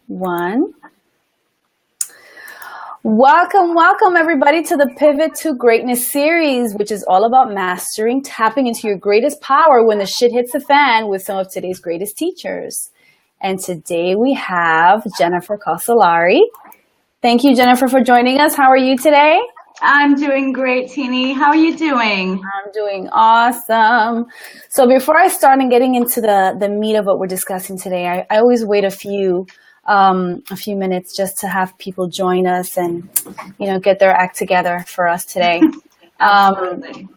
One. Welcome everybody to the Pivot to Greatness series, which is all about mastering, tapping into your greatest power when the shit hits the fan with some of today's greatest teachers. And today we have Jennifer Casolary. Thank you, Jennifer, for joining us. How are you today? I'm doing great, Teeny. How are you doing? I'm doing awesome. So before I start and getting into the meat of what we're discussing today, I always wait a few minutes just to have people join us and, get their act together for us today.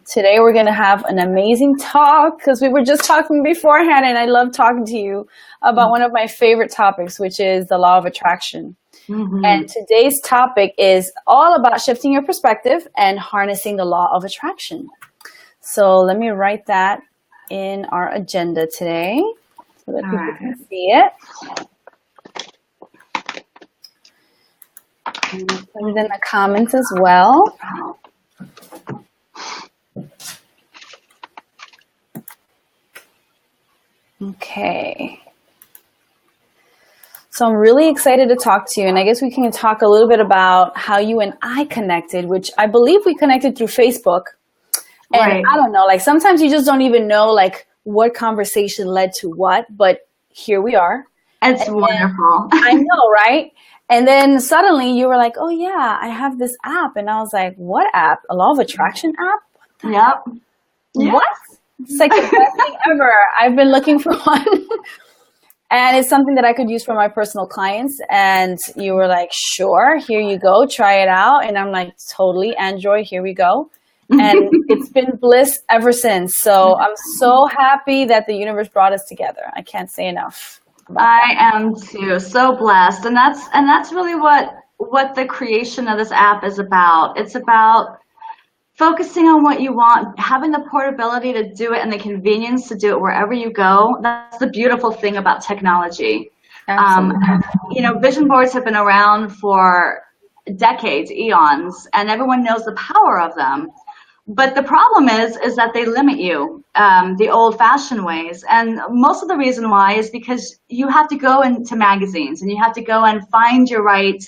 Today we're going to have an amazing talk because we were just talking beforehand, and I love talking to you about one of my favorite topics, which is the law of attraction. Mm-hmm. And today's topic is all about shifting your perspective and harnessing the law of attraction. So let me write that in our agenda today so that people can see it. And put it in the comments as well. Okay. So I'm really excited to talk to you, and I guess we can talk a little bit about how you and I connected, which I believe we connected through Facebook. And right. I don't know, sometimes you just don't even know what conversation led to what, but here we are. It's wonderful. I know, right? And then suddenly you were like, oh yeah, I have this app. And I was like, what app? A law of attraction app? Yep. What? It's like the best thing ever. I've been looking for one. And it's something that I could use for my personal clients. And you were like, sure, here you go. Try it out. And I'm like, totally, Android, here we go. And it's been bliss ever since. So I'm so happy that the universe brought us together. I can't say enough. I am too, so blessed. And that's really what the creation of this app is about. It's about focusing on what you want, having the portability to do it and the convenience to do it wherever you go. That's the beautiful thing about technology. Vision boards have been around for decades, eons, and everyone knows the power of them. But the problem is that they limit you the old-fashioned ways. And most of the reason why is because you have to go into magazines and you have to go and find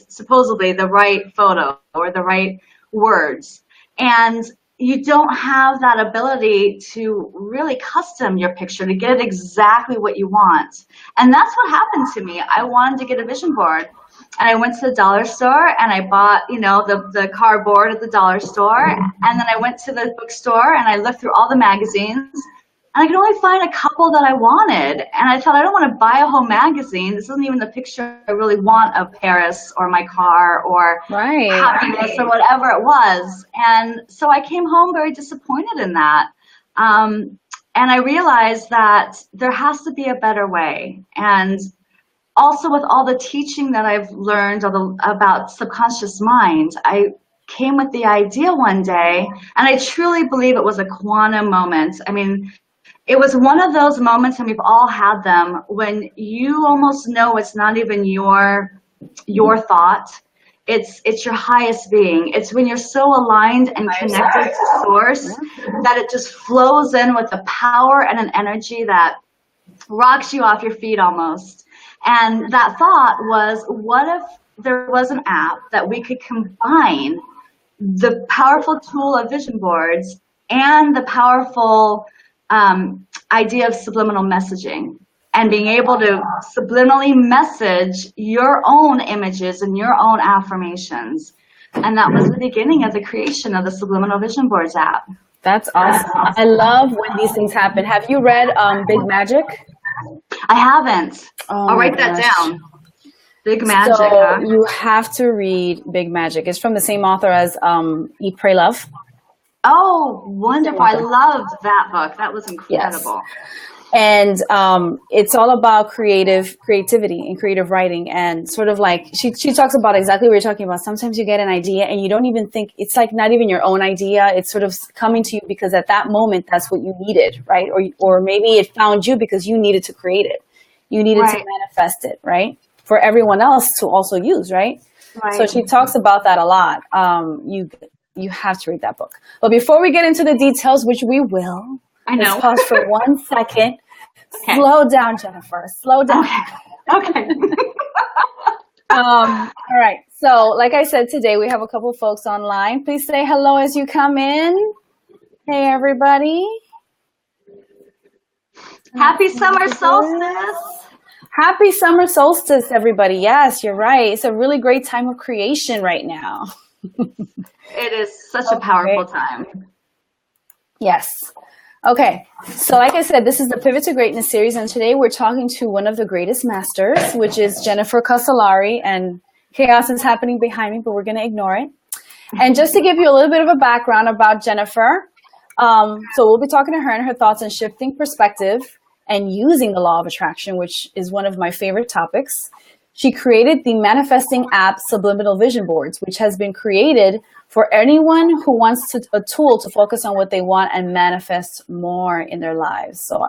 supposedly the right photo or the right words. And you don't have that ability to really custom your picture to get exactly what you want. And that's what happened to me. I wanted to get a vision board. And I went to the dollar store and I bought, the cardboard at the dollar store. And then I went to the bookstore and I looked through all the magazines. And I could only find a couple that I wanted. And I thought, I don't want to buy a whole magazine. This isn't even the picture I really want of Paris or my car or happiness or whatever it was. And so I came home very disappointed in that. And I realized that there has to be a better way. And also with all the teaching that I've learned about subconscious mind, I came with the idea one day, and I truly believe it was a quantum moment. I mean, it was one of those moments, and we've all had them, when you almost know it's not even your thought. It's your highest being. It's when you're so aligned and connected to source that it just flows in with a power and an energy that rocks you off your feet almost. And that thought was, what if there was an app that we could combine the powerful tool of vision boards and the powerful idea of subliminal messaging, and being able to subliminally message your own images and your own affirmations. And that was the beginning of the creation of the Subliminal Vision Boards app. That's awesome. I love when these things happen. Have you read Big Magic? I haven't. I'll write that down. Big Magic. So you have to read Big Magic. It's from the same author as Eat, Pray, Love. Oh, wonderful. I loved that book. That was incredible. Yes. And it's all about creativity and creative writing, and sort of like she talks about exactly what you're talking about. Sometimes you get an idea and you don't even think, it's like not even your own idea. It's sort of coming to you because at that moment that's what you needed, right? Or maybe it found you because you needed to create it. You needed to manifest it, right? For everyone else to also use, right? So she talks about that a lot. You have to read that book. But before we get into the details, which we will, I know. Let's pause for 1 second. Okay. Slow down, Jennifer. Slow down. Okay. All right. So, like I said, today we have a couple folks online. Please say hello as you come in. Hey, everybody. Happy summer solstice. Happy summer solstice, everybody. Yes, you're right. It's a really great time of creation right now. It is such a powerful time. Yes. Okay. So like I said, this is the Pivot to Greatness series, and today we're talking to one of the greatest masters, which is Jennifer Casolary, and chaos is happening behind me, but we're going to ignore it. And just to give you a little bit of a background about Jennifer, so we'll be talking to her and her thoughts on shifting perspective and using the law of attraction, which is one of my favorite topics. She created the manifesting app Subliminal Vision Boards, which has been created for anyone who wants a tool to focus on what they want and manifest more in their lives. So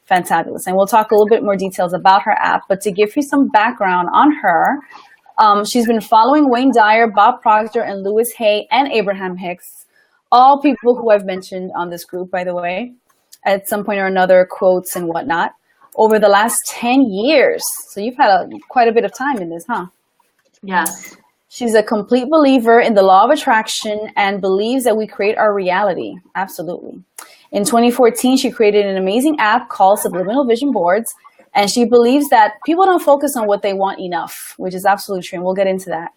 fantabulous. And we'll talk a little bit more details about her app, but to give you some background on her, she's been following Wayne Dyer, Bob Proctor, and Louis Hay, and Abraham Hicks, all people who I've mentioned on this group, by the way, at some point or another, quotes and whatnot, over the last 10 years. So you've had quite a bit of time in this, huh? Yes. She's a complete believer in the law of attraction and believes that we create our reality. Absolutely. In 2014, she created an amazing app called Subliminal Vision Boards, and she believes that people don't focus on what they want enough, which is absolutely true, and we'll get into that.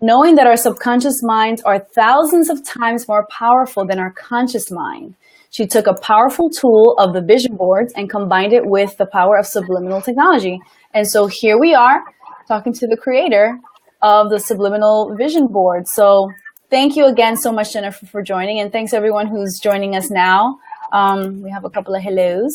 Knowing that our subconscious minds are thousands of times more powerful than our conscious mind, she took a powerful tool of the vision boards and combined it with the power of subliminal technology. And so here we are talking to the creator of the Subliminal Vision Board. So thank you again so much, Jennifer, for joining. And thanks everyone who's joining us now. We have a couple of hellos.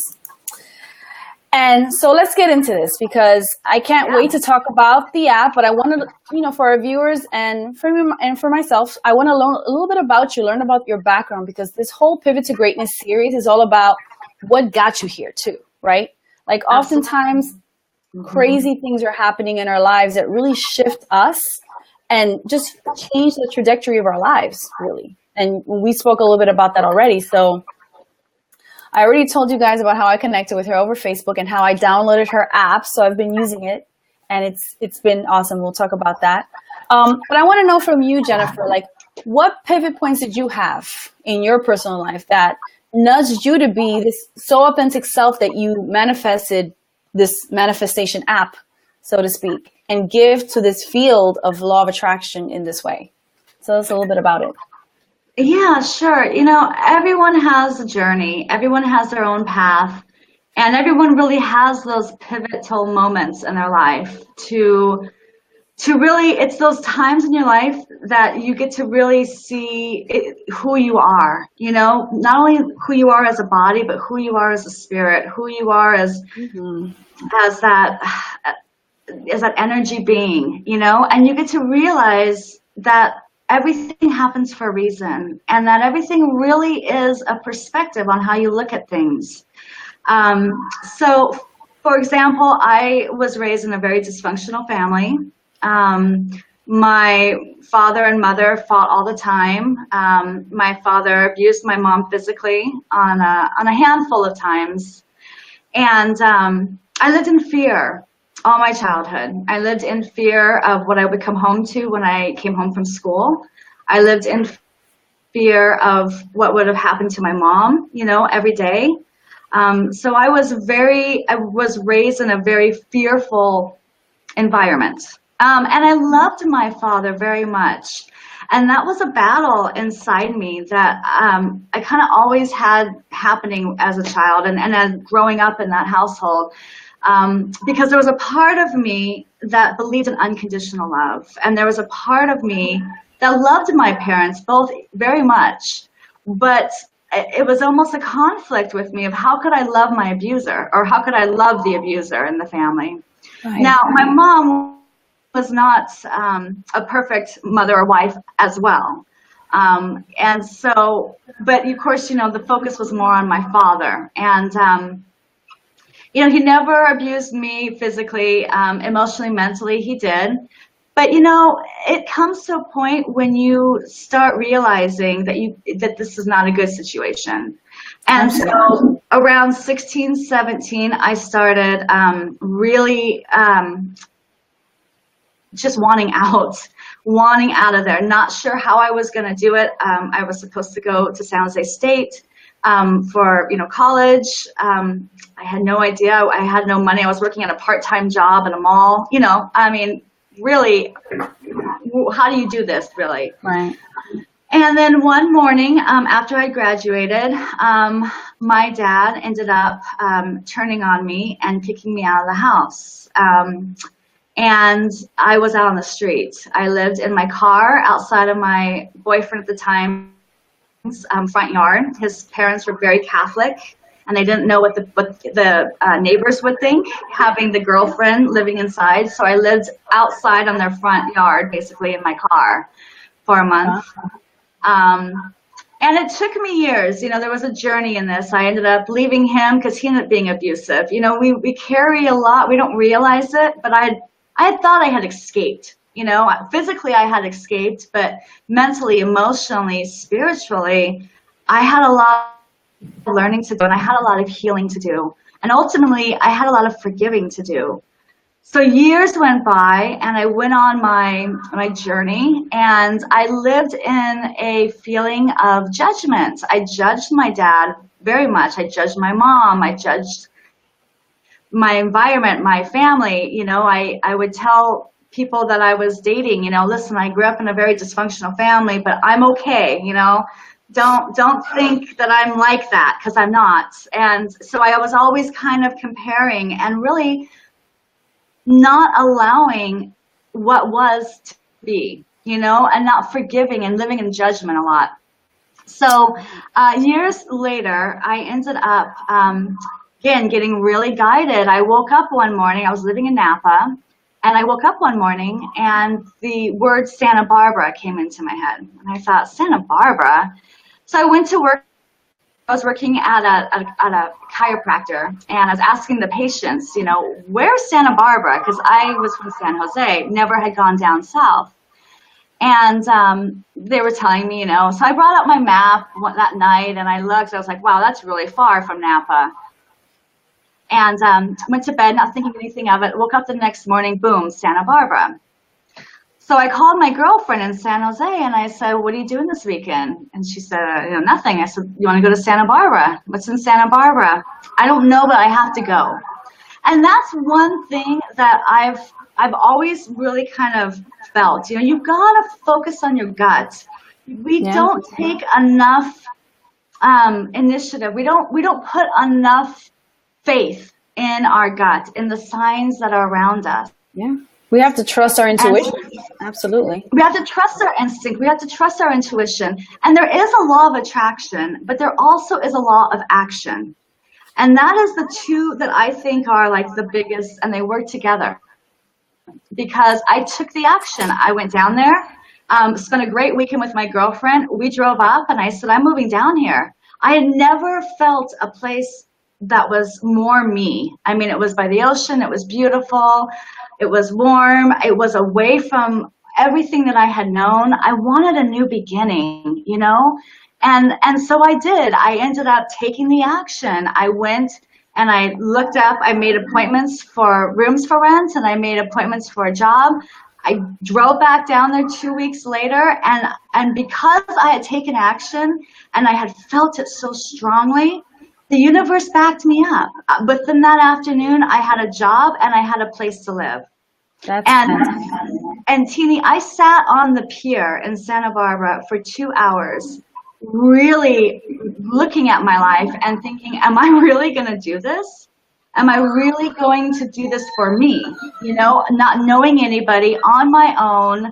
And so let's get into this because I can't wait to talk about the app, but I want to, for our viewers and for myself, I want to learn a little bit about you, learn about your background, because this whole Pivot to Greatness series is all about what got you here too, right? Like oftentimes crazy things are happening in our lives that really shift us and just change the trajectory of our lives, really. And we spoke a little bit about that already. So I already told you guys about how I connected with her over Facebook and how I downloaded her app. So I've been using it and it's been awesome. We'll talk about that. But I want to know from you, Jennifer, like what pivot points did you have in your personal life that nudged you to be this so authentic self that you manifested this manifestation app, so to speak, and give to this field of law of attraction in this way? So that's a little bit about it. Yeah, sure. Everyone has a journey. Everyone has their own path. And everyone really has those pivotal moments in their life to really, it's those times in your life that you get to really see who you are, not only who you are as a body, but who you are as a spirit, who you are as that energy being, and you get to realize that everything happens for a reason, and that everything really is a perspective on how you look at things. So, for example, I was raised in a very dysfunctional family. My father and mother fought all the time. My father abused my mom physically on a handful of times. And I lived in fear all my childhood. I lived in fear of what I would come home to when I came home from school. I lived in fear of what would have happened to my mom, every day. So I was raised in a very fearful environment. And I loved my father very much. And that was a battle inside me that I kind of always had happening as a child and as growing up in that household. Because there was a part of me that believed in unconditional love. And there was a part of me that loved my parents both very much. But it was almost a conflict with me of how could I love my abuser, or how could I love the abuser in the family. Right. Now, my mom was not a perfect mother or wife as well. And so, but of course, the focus was more on my father. And, he never abused me physically, emotionally, mentally, he did. But, it comes to a point when you start realizing that this is not a good situation. And so around 16, 17, I started really just wanting out of there, not sure how I was going to do it. I was supposed to go to San Jose State for college. I had no idea. I had no money. I was working at a part-time job in a mall. Really, how do you do this, really? Right. And then one morning after I graduated, my dad ended up turning on me and kicking me out of the house. And I was out on the street. I lived in my car outside of my boyfriend at the time's front yard. His parents were very Catholic, and they didn't know what the neighbors would think, having the girlfriend living inside. So I lived outside on their front yard, basically in my car, for a month. And it took me years. There was a journey in this. I ended up leaving him because he ended up being abusive. We carry a lot. We don't realize it, but I thought I had escaped. Physically I had escaped, but mentally, emotionally, spiritually, I had a lot of learning to do, and I had a lot of healing to do. And ultimately, I had a lot of forgiving to do. So years went by, and I went on my journey, and I lived in a feeling of judgment. I judged my dad very much. I judged my mom. I judged my environment, my family. I would tell people that I was dating, listen, I grew up in a very dysfunctional family, but I'm okay, Don't think that I'm like that, because I'm not. And so I was always kind of comparing and really not allowing what was to be, and not forgiving and living in judgment a lot. So years later, I ended up, again, getting really guided. I woke up one morning, I was living in Napa, and I woke up one morning and the word Santa Barbara came into my head. And I thought, Santa Barbara? So I went to work. I was working at a chiropractor, and I was asking the patients, where's Santa Barbara? Because I was from San Jose, never had gone down south. And they were telling me, so I brought out my map that night, and I looked. I was like, wow, that's really far from Napa. And went to bed, not thinking anything of it. Woke up the next morning, boom, Santa Barbara. So I called my girlfriend in San Jose, and I said, what are you doing this weekend? And she said, nothing. I said, you want to go to Santa Barbara? What's in Santa Barbara? I don't know, but I have to go. And that's one thing that I've always really kind of felt. You've got to focus on your gut. We don't take enough initiative. We don't put enough faith in our gut, in the signs that are around us. Yeah. We have to trust our intuition. Absolutely. We have to trust our instinct. We have to trust our intuition. And there is a law of attraction, but there also is a law of action. And that is the two that I think are like the biggest, and they work together. Because I took the action. I went down there, spent a great weekend with my girlfriend. We drove up, and I said, I'm moving down here. I had never felt a place that was more me. I mean, it was by the ocean. It was beautiful. It was warm. It was away from everything that I had known. I wanted a new beginning, and so I did. I ended up taking the action. I went and I looked up. I made appointments for rooms for rent, and I made appointments for a job. I drove back down there 2 weeks later, and because I had taken action and I had felt it so strongly, the universe backed me up. Within that afternoon, I had a job and I had a place to live. And Teeny, I sat on the pier in Santa Barbara for 2 hours, really looking at my life and thinking, am I really going to do this? Am I really going to do this for me? Not knowing anybody, on my own.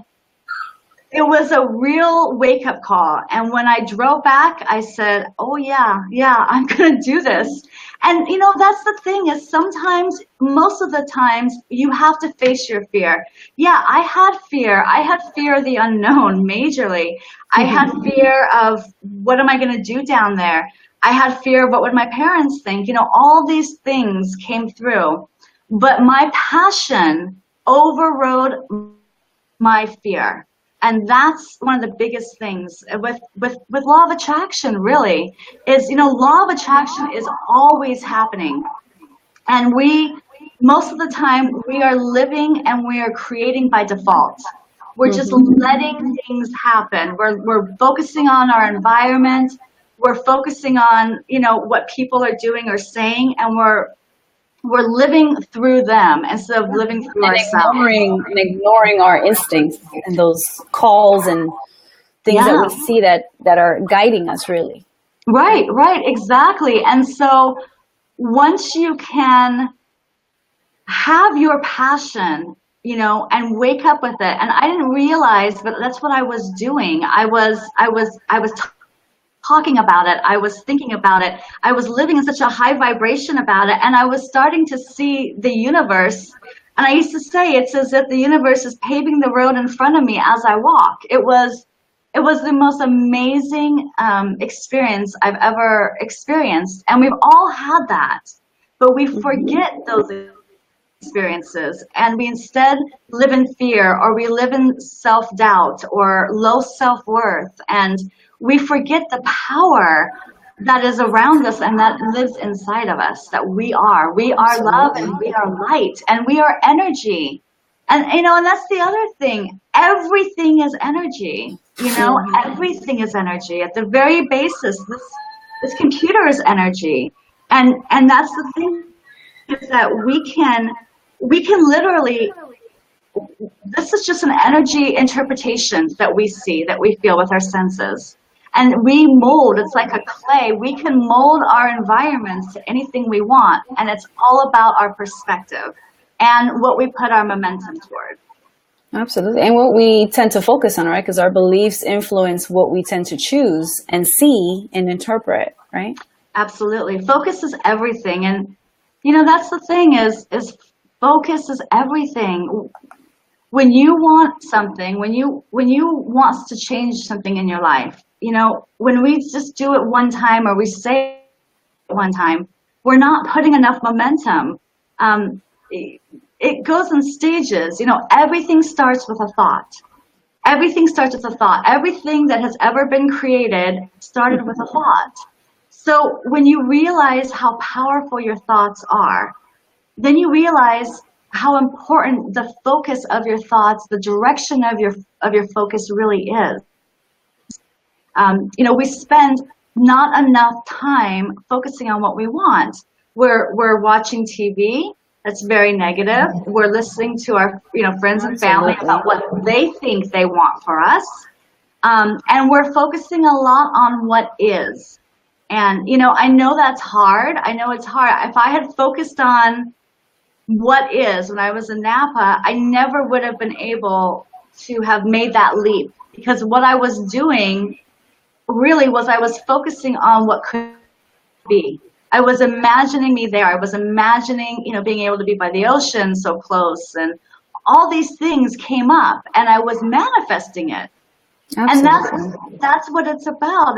It was a real wake-up call. And when I drove back, I said, oh, yeah, I'm going to do this. And, that's the thing is sometimes, most of the times, you have to face your fear. Yeah, I had fear. I had fear of the unknown majorly. I had fear of what am I going to do down there? I had fear of what would my parents think. All these things came through. But my passion overrode my fear. And that's one of the biggest things with law of attraction, really, is, law of attraction is always happening. And we most of the time we are living and we are creating by default. We're just letting things happen. We're focusing on our environment. We're focusing on, you know, what people are doing or saying, and we're living through them instead of living through ourselves. Ignoring our instincts and those calls and things that we see that are guiding us, really. Right, exactly. And so once you can have your passion, you know, and wake up with it. And I didn't realize, but that's what I was doing. I was talking about it. I was thinking about it. I was living in such a high vibration about it. And I was starting to see the universe. And I used to say, it's as if the universe is paving the road in front of me as I walk. It was the most amazing experience I've ever experienced. And we've all had that, but we forget those experiences, and we instead live in fear, or we live in self-doubt or low self-worth, and we forget the power that is around us and that lives inside of us, that we are love, and we are light, and we are energy. And you know, and that's the other thing, everything is energy, you know, everything is energy. At the very basis, this computer is energy, and that's the thing, is that we can literally, this is just an energy interpretation that we see, that we feel with our senses. And we mold, it's like a clay. We can mold our environments to anything we want. And it's all about our perspective and what we put our momentum toward. Absolutely. And what we tend to focus on, right? Because our beliefs influence what we tend to choose and see and interpret, right? Absolutely. Focus is everything. And, you know, that's the thing is focus is everything. When you want something, when you want to change something in your life, you know, when we just do it one time, or we say it one time, we're not putting enough momentum. It goes in stages. You know, everything starts with a thought. Everything starts with a thought. Everything that has ever been created started with a thought. So when you realize how powerful your thoughts are, then you realize how important the focus of your thoughts, the direction of your focus really is. You know, we spend not enough time focusing on what we want. We're watching TV. That's very negative. We're listening to our, you know, friends and family about what they think they want for us, and we're focusing a lot on what is. And you know, I know that's hard. I know it's hard. If I had focused on what is when I was in Napa, I never would have been able to have made that leap, because what I was doing really was I was focusing on what could be. I was imagining me there. I was imagining, you know, being able to be by the ocean so close, and all these things came up, and I was manifesting it. Absolutely. And that's what it's about.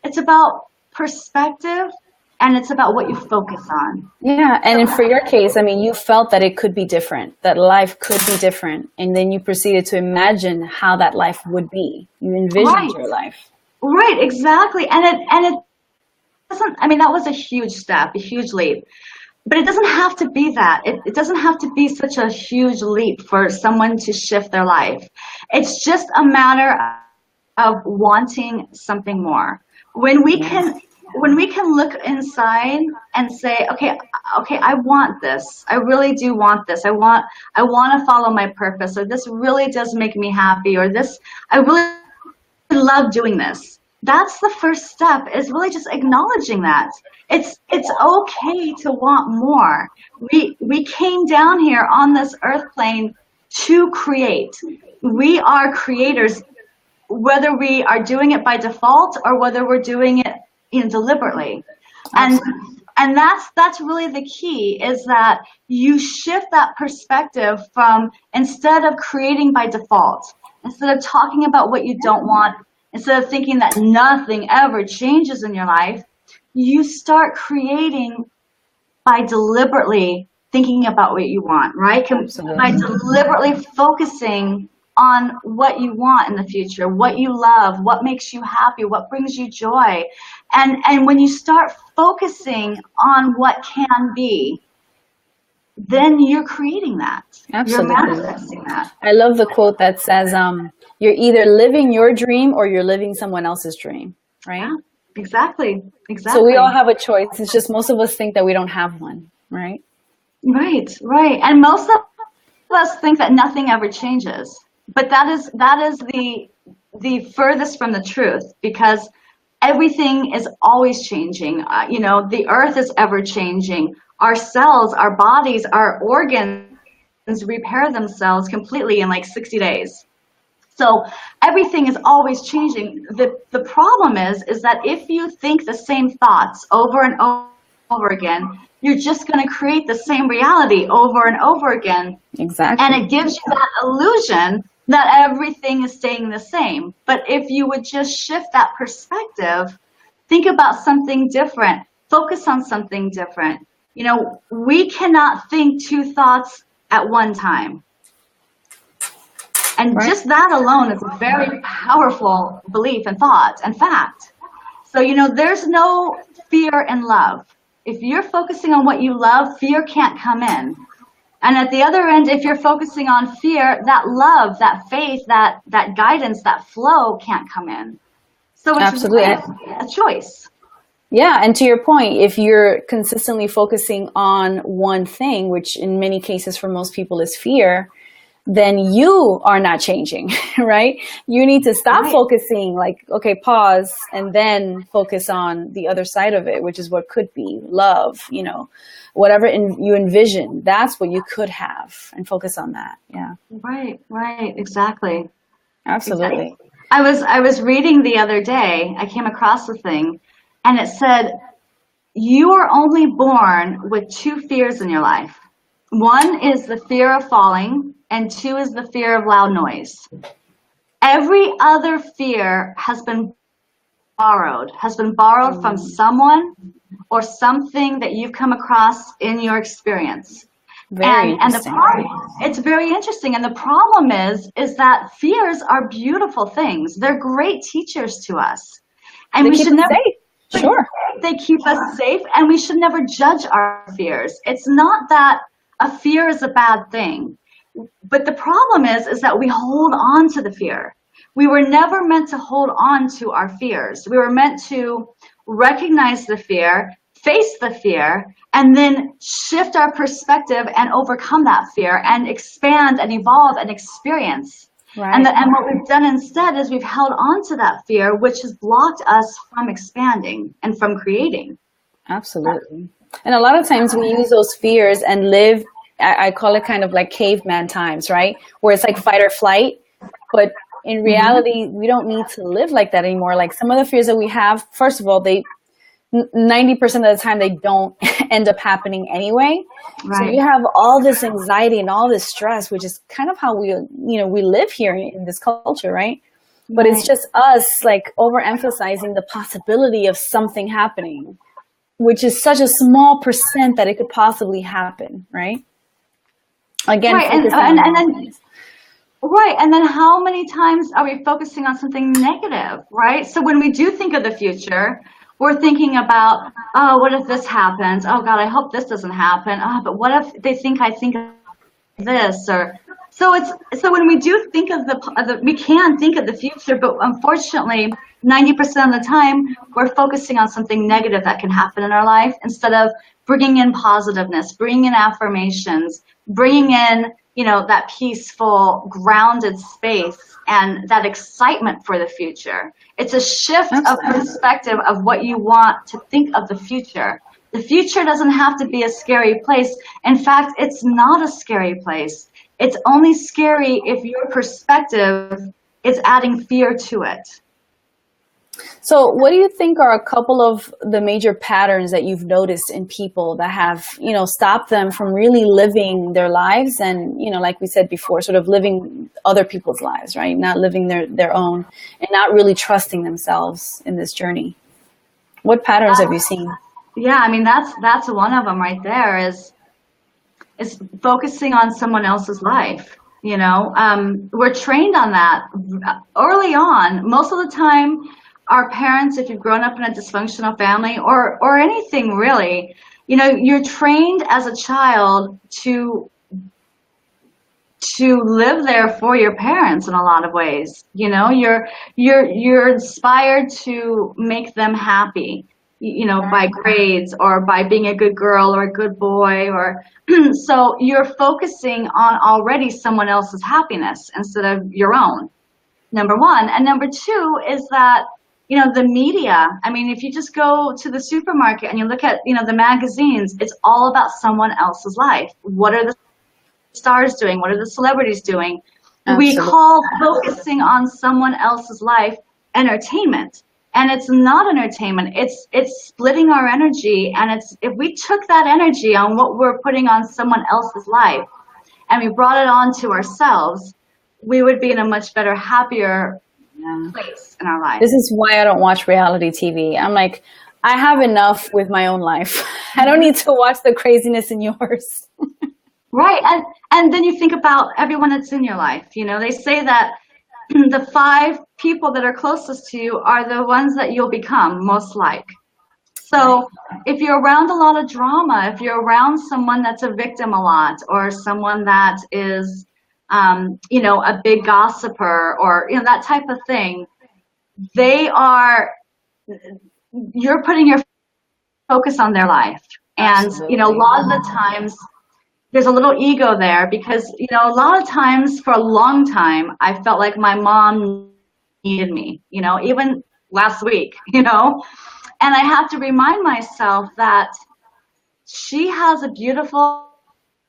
It's about perspective, and it's about what you focus on. Yeah, and for your case, I mean, you felt that it could be different, that life could be different, and then you proceeded to imagine how that life would be. You envisioned your life. Right, exactly. And it doesn't, I mean, that was a huge step, a huge leap. But it doesn't have to be that. It doesn't have to be such a huge leap for someone to shift their life. It's just a matter of wanting something more. When we can look inside and say, okay, I want this. I really do want this. I want to follow my purpose, or this really does make me happy, or this, I really love doing this. That's the first step, is really just acknowledging that. It's okay to want more. We came down here on this earth plane to create. We are creators, whether we are doing it by default or whether we're doing it, you know, deliberately. And that's really the key, is that you shift that perspective from, instead of creating by default, instead of talking about what you don't want, instead of thinking that nothing ever changes in your life, you start creating by deliberately thinking about what you want, right? Absolutely. By deliberately focusing on what you want in the future, what you love, what makes you happy, what brings you joy. And when you start focusing on what can be, then you're creating that. Absolutely. You're manifesting that. I love the quote that says, you're either living your dream or you're living someone else's dream, right? Yeah, exactly. So we all have a choice. It's just most of us think that we don't have one, right? Right, right. And most of us think that nothing ever changes. But that is the furthest from the truth, because everything is always changing. You know, the earth is ever changing. Our cells, our bodies, our organs repair themselves completely in like 60 days. So everything is always changing. The problem is that if you think the same thoughts over and over again, you're just going to create the same reality over and over again. Exactly. And it gives you that illusion that everything is staying the same. But if you would just shift that perspective, think about something different, focus on something different. You know, we cannot think two thoughts at one time. And just that alone is a very powerful belief and thought and fact. So, you know, there's no fear in love. If you're focusing on what you love, fear can't come in. And at the other end, if you're focusing on fear, that love, that faith, that guidance, that flow can't come in. So it's absolutely a choice. Yeah, and to your point, if you're consistently focusing on one thing, which in many cases for most people is fear, then you are not changing, right? You need to stop focusing, like, okay, pause, and then focus on the other side of it, which is what could be love, you know, whatever you envision, that's what you could have, and focus on that. Yeah. Right, exactly. Absolutely. Exactly. I was reading the other day, I came across a thing, and it said, you are only born with two fears in your life. One is the fear of falling, and two is the fear of loud noise. Every other fear has been borrowed from someone or something that you've come across in your experience. And the problem, it's very interesting. And the problem is that fears are beautiful things. They're great teachers to us. And we should never safe. Sure. They keep us safe, and we should never judge our fears. It's not that a fear is a bad thing. But the problem is that we hold on to the fear. We were never meant to hold on to our fears. We were meant to recognize the fear, face the fear, and then shift our perspective and overcome that fear and expand and evolve and experience. Right. And what we've done instead is we've held on to that fear, which has blocked us from expanding and from creating. Absolutely. And a lot of times we use those fears and live, I call it kind of like caveman times, right? Where it's like fight or flight. But in reality, we don't need to live like that anymore. Like some of the fears that we have, first of all, 90% of the time they don't end up happening anyway. Right. So you have all this anxiety and all this stress, which is kind of how we live here in this culture, right? But it's just us like overemphasizing the possibility of something happening, which is such a small percent that it could possibly happen, right? Again, and then how many times are we focusing on something negative, right? So when we do think of the future, we're thinking about, oh, what if this happens? Oh God, I hope this doesn't happen. Oh, but what if they think I think of this? Or so when we do think of we can think of the future, but unfortunately, 90% of the time we're focusing on something negative that can happen in our life instead of bringing in positiveness, bringing in affirmations, bringing in, that peaceful, grounded space and that excitement for the future. It's a shift of perspective of what you want to think of the future. The future doesn't have to be a scary place. In fact, it's not a scary place. It's only scary if your perspective is adding fear to it. So what do you think are a couple of the major patterns that you've noticed in people that have, stopped them from really living their lives and, like we said before, sort of living other people's lives, right? Not living their own and not really trusting themselves in this journey. What patterns have you seen? Yeah, I mean, that's one of them right there is focusing on someone else's life. We're trained on that early on. Most of the time, our parents, if you've grown up in a dysfunctional family or anything really, You know, you're trained as a child to live there for your parents in a lot of ways. You know, you're inspired to make them happy, you know, by grades or by being a good girl or a good boy, or so you're focusing on already someone else's happiness instead of your own, number one. And number two is that, you know, the media, I mean, if you just go to the supermarket and you look at, you know, the magazines, it's all about someone else's life. What are the stars doing? What are the celebrities doing? Absolutely. We call focusing on someone else's life entertainment, and it's not entertainment. It's splitting our energy, and it's, if we took that energy on what we're putting on someone else's life and we brought it on to ourselves, we would be in a much better, happier place in our life. This is why I don't watch reality TV. I'm like, I have enough with my own life. I don't need to watch the craziness in yours. Right. And then you think about everyone that's in your life. You know, they say that the 5 people that are closest to you are the ones that you'll become most like. So if you're around a lot of drama, if you're around someone that's a victim a lot, or someone that is, you know, a big gossiper, or, you know, that type of thing, you're putting your focus on their life. And, Absolutely. You know, a lot of the times, there's a little ego there, because, you know, a lot of times for a long time, I felt like my mom needed me, you know, even last week, you know, and I have to remind myself that she has a beautiful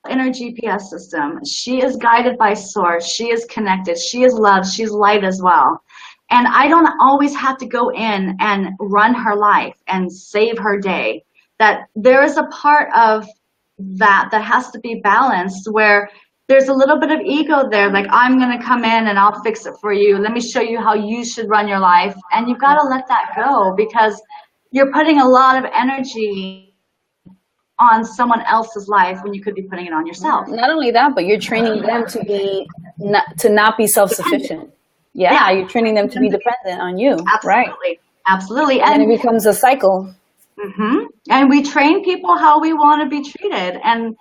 inner GPS system. She is guided by source. She is connected. She is loved. She's light as well. And I don't always have to go in and run her life and save her day. That there is a part of that has to be balanced, where there's a little bit of ego there, like, I'm going to come in and I'll fix it for you. Let me show you how you should run your life. And you've got to let that go, because you're putting a lot of energy on someone else's life when you could be putting it on yourself. Not only that, but you're training them to not be self-sufficient. Yeah, you're training them to be dependent on you. Absolutely. Right. Absolutely. And it becomes a cycle. Mm-hmm. And we train people how we want to be treated, and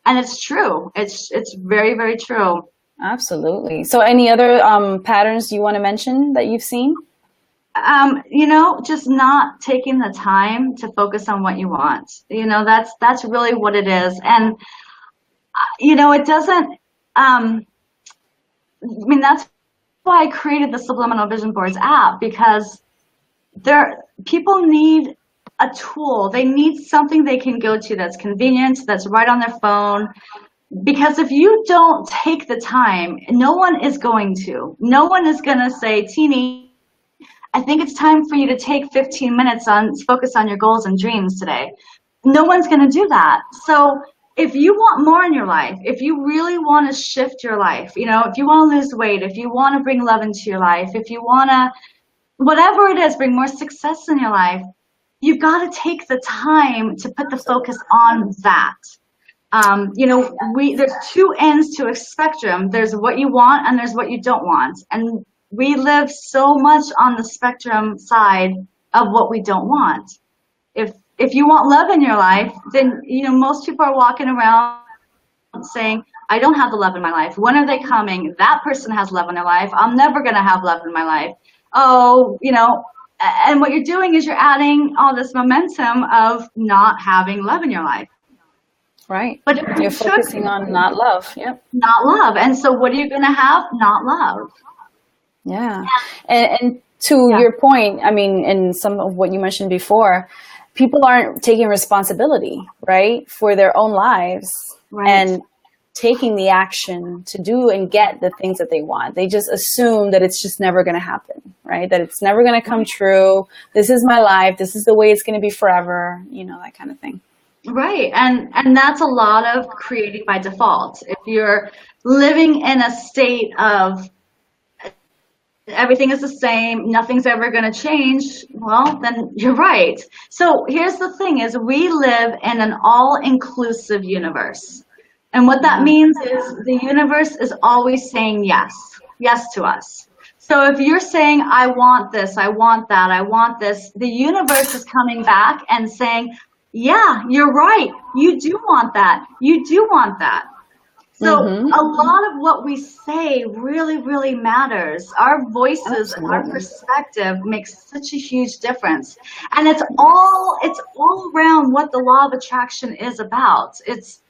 it's true. It's very, very true. Absolutely. So, any other patterns you want to mention that you've seen? You know, just not taking the time to focus on what you want. You know, that's really what it is. And you know, it doesn't. I mean, that's why I created the Subliminal Vision Boards app, because people need a tool. They need something they can go to that's convenient, that's right on their phone. Because if you don't take the time, no one is going to. No one is going to say, Teeny, I think it's time for you to take 15 minutes on focus on your goals and dreams today. No one's going to do that. So if you want more in your life, if you really want to shift your life, you know, if you want to lose weight, if you want to bring love into your life, if you want to, whatever it is, bring more success in your life, you've got to take the time to put the focus on that. You know, there's 2 ends to a spectrum. There's what you want and there's what you don't want. And we live so much on the spectrum side of what we don't want. If you want love in your life, then, you know, most people are walking around saying, I don't have the love in my life. When are they coming? That person has love in their life. I'm never going to have love in my life. Oh, you know, and what you're doing is you're adding all this momentum of not having love in your life. Right. But you're focusing on not love. Yep. Not love. And so what are you going to have? Not love. Yeah. And to your point, I mean, in some of what you mentioned before, people aren't taking responsibility, right, for their own lives. Right. And taking the action to do and get the things that they want. They just assume that it's just never going to happen, right? That it's never going to come true. This is my life. This is the way it's going to be forever, you know, that kind of thing. Right. And that's a lot of creating by default. If you're living in a state of everything is the same, nothing's ever going to change, well, then you're right. So here's the thing is we live in an all-inclusive universe. And what that means is the universe is always saying yes to us. So if you're saying, I want this, I want that, I want this, the universe is coming back and saying, Yeah, you're right. You do want that. You do want that. So a lot of what we say really, really matters. Our voices and our Absolutely. perspective makes such a huge difference. And it's all around what the law of attraction is about. It's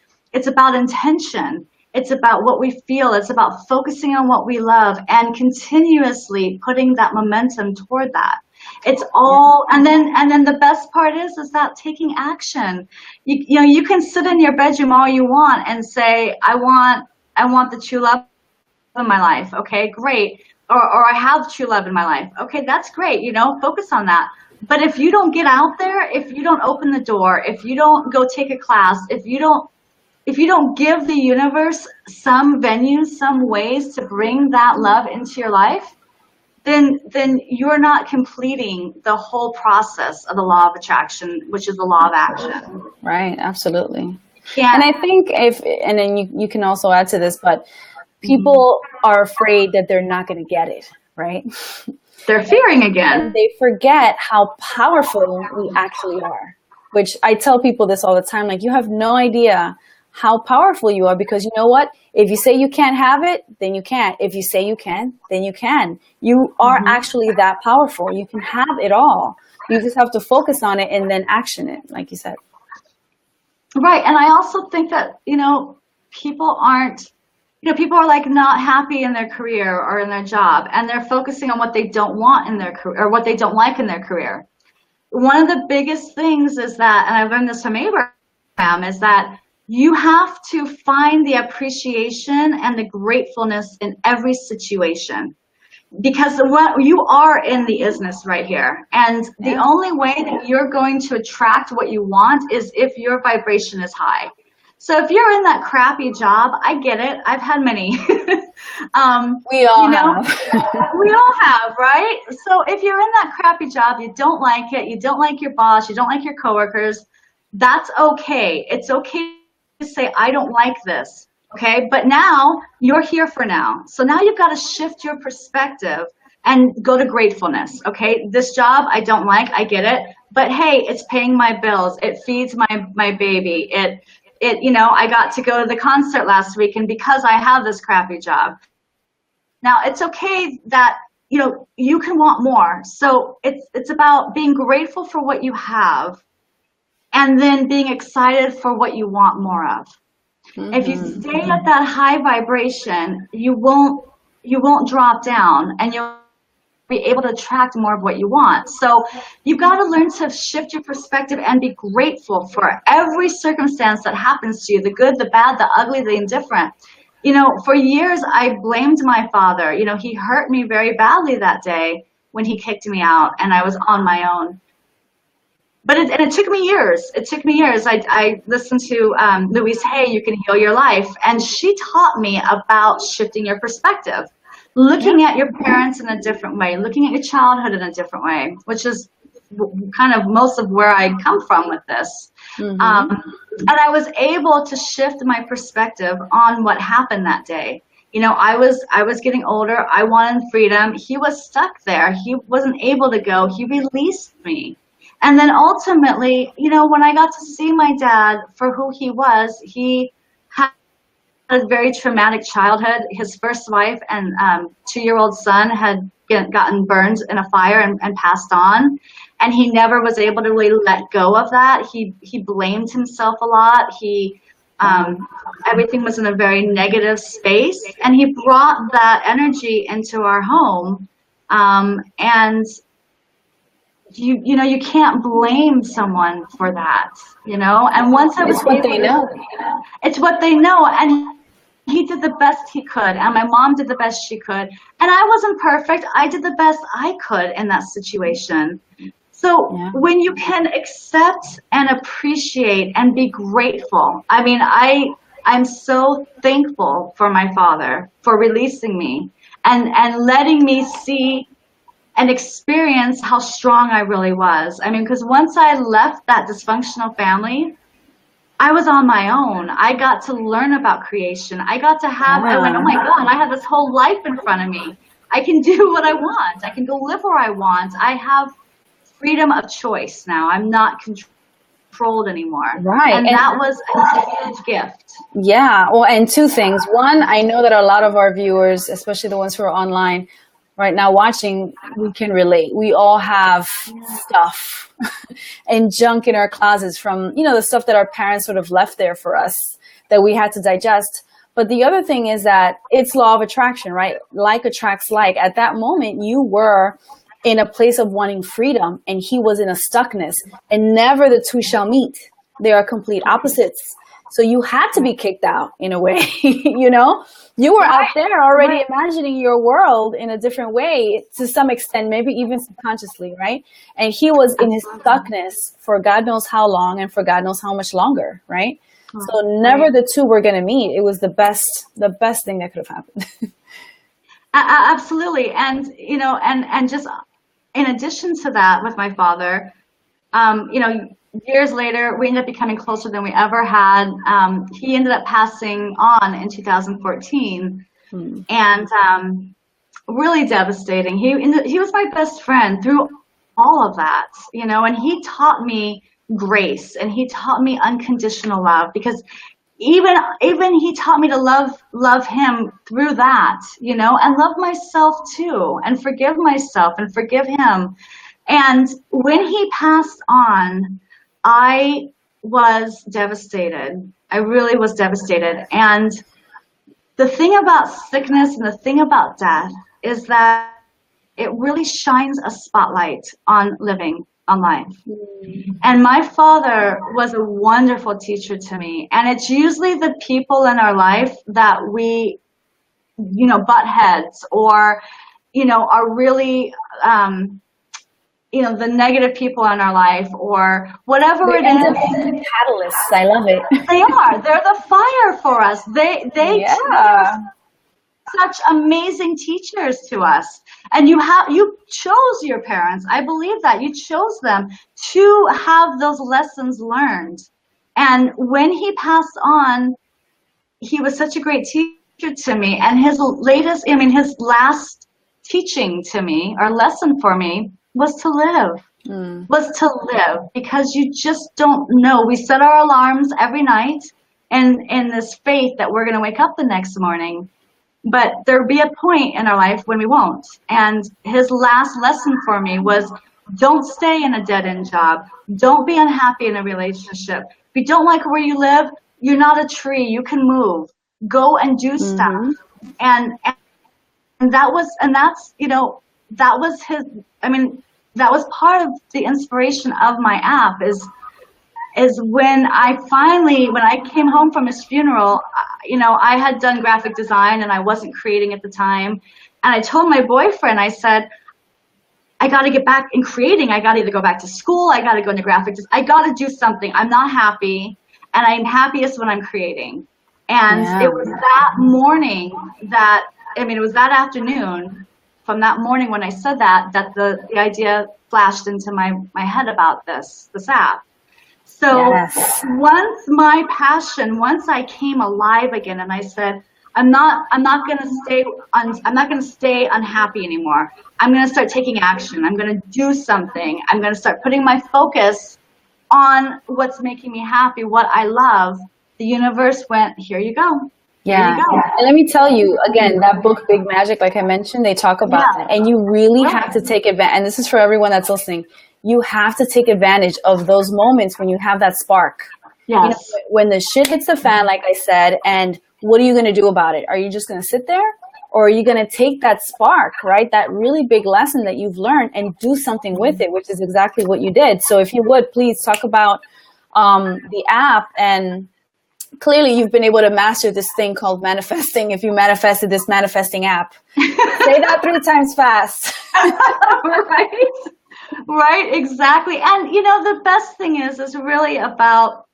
about intention. It's about what we feel. It's about focusing on what we love and continuously putting that momentum toward that. It's all, and then the best part is that taking action. You know, you can sit in your bedroom all you want and say, I want the true love in my life. Okay, great. Or I have true love in my life. Okay, that's great. You know, focus on that. But if you don't get out there, if you don't open the door, if you don't go take a class, if you don't give the universe some venues, some ways to bring that love into your life, then you're not completing the whole process of the law of attraction, which is the law of action. Right, absolutely. Yeah. And I think and then you can also add to this, but people are afraid that they're not going to get it, right? They're fearing again. And they forget how powerful we actually are, which I tell people this all the time. Like, you have no idea how powerful you are, because you know what? If you say you can't have it, then you can't. If you say you can, then you can. You are actually that powerful. You can have it all. You just have to focus on it and then action it, like you said. Right. And I also think that, people are like not happy in their career or in their job, and they're focusing on what they don't want in their career or what they don't like in their career. One of the biggest things is that, and I learned this from Abraham, is that you have to find the appreciation and the gratefulness in every situation, because you are in the isness right here. And the only way that you're going to attract what you want is if your vibration is high. So if you're in that crappy job, I get it. I've had many. We all have. We all have, right? So if you're in that crappy job, you don't like it, you don't like your boss, you don't like your coworkers, that's okay. It's okay to say, I don't like this, okay? But now you're here for now. So now you've got to shift your perspective and go to gratefulness, okay? This job I don't like, I get it, but hey, it's paying my bills, it feeds my baby, I got to go to the concert last week, and because I have this crappy job. Now it's okay that you can want more. So it's about being grateful for what you have, and then being excited for what you want more of. If you stay at that high vibration, you won't drop down, and you'll be able to attract more of what you want. So you've got to learn to shift your perspective and be grateful for every circumstance that happens to you, the good, the bad, the ugly, the indifferent. For years I blamed my father. He hurt me very badly that day when he kicked me out, and I was on my own. But it took me years. It took me years. I listened to Louise Hay, You Can Heal Your Life, and she taught me about shifting your perspective, looking at your parents in a different way, looking at your childhood in a different way, which is kind of most of where I come from with this. And I was able to shift my perspective on what happened that day. I was getting older. I wanted freedom. He was stuck there. He wasn't able to go. He released me. And then ultimately, when I got to see my dad for who he was, he had a very traumatic childhood. His first wife and 2-year-old son had gotten burned in a fire and passed on. And he never was able to really let go of that. He blamed himself a lot. Everything was in a very negative space. And he brought that energy into our home. And you can't blame someone for that, and once I was It's what they know. It's what they know. And he did the best he could, and my mom did the best she could, and I wasn't perfect. I did the best I could in that situation. So when you can accept and appreciate and be grateful, I mean, I'm so thankful for my father for releasing me and letting me see and experience how strong I really was. I mean, because once I left that dysfunctional family, I was on my own. I got to learn about creation. I got to I went, oh my God, I have this whole life in front of me. I can do what I want. I can go live where I want. I have freedom of choice now. I'm not controlled controlled anymore. Right. And that was a huge gift. Yeah. Well, and two things. One, I know that a lot of our viewers, especially the ones who are online right now watching, we can relate. We all have stuff and junk in our closets from, you know, the stuff that our parents sort of left there for us that we had to digest. But the other thing is that it's law of attraction, right? Like attracts like. At that moment, you were in a place of wanting freedom and he was in a stuckness, and never the two shall meet. They are complete opposites. So you had to be kicked out in a way, you know? You were out there already imagining your world in a different way to some extent, maybe even subconsciously, right? And he was in his stuckness for God knows how long and for God knows how much longer, right? So never the two were going to meet. It was the best thing that could have happened. Absolutely. And, you know, and just in addition to that with my father, you know, years later, we ended up becoming closer than we ever had. He ended up passing on in 2014 and really devastating. He was my best friend through all of that, you know, and he taught me grace and he taught me unconditional love, because even he taught me to love him through that, you know, and love myself too, and forgive myself and forgive him. And when he passed on, I was devastated. I really was devastated. And the thing about sickness and the thing about death is that it really shines a spotlight on living, on life. And my father was a wonderful teacher to me. And it's usually the people in our life that we, you know, butt heads or, you know, are really, you know, the negative people in our life or whatever it is. The catalysts. I love it. They are. They're the fire for us. They are such amazing teachers to us. And you chose your parents. I believe that you chose them to have those lessons learned. And when he passed on, he was such a great teacher to me. And his last teaching to me or lesson for me was to live, because you just don't know. We set our alarms every night and in this faith that we're going to wake up the next morning. But there'll be a point in our life when we won't. And his last lesson for me was, don't stay in a dead-end job. Don't be unhappy in a relationship. If you don't like where you live, you're not a tree. You can move. Go and do stuff. And that's, you know, that was his, I mean, that was part of the inspiration of my app is when I came home from his funeral, you know, I had done graphic design and I wasn't creating at the time. And I told my boyfriend, I said, I got to get back in creating. I got to either go back to school. I got to go into graphic design. I got to do something. I'm not happy. And I'm happiest when I'm creating. And it was that morning that, I mean, it was that afternoon from that morning when I said that the idea flashed into my head about this app. So once I came alive again and I said, I'm not going to stay unhappy anymore. I'm going to start taking action. I'm going to do something. I'm going to start putting my focus on what's making me happy, what I love. The universe went, here you go. Yeah. And let me tell you, again, that book, Big Magic, like I mentioned, they talk about that. And you really have to take advantage. And this is for everyone that's listening. You have to take advantage of those moments when you have that spark. Yes. You know, when the shit hits the fan, like I said, and what are you going to do about it? Are you just going to sit there? Or are you going to take that spark, right? That really big lesson that you've learned and do something with it, which is exactly what you did. So if you would, please talk about the app. And clearly you've been able to master this thing called manifesting. If you manifested this manifesting app, say that 3 times fast. Right, exactly. And, you know, the best thing is really about,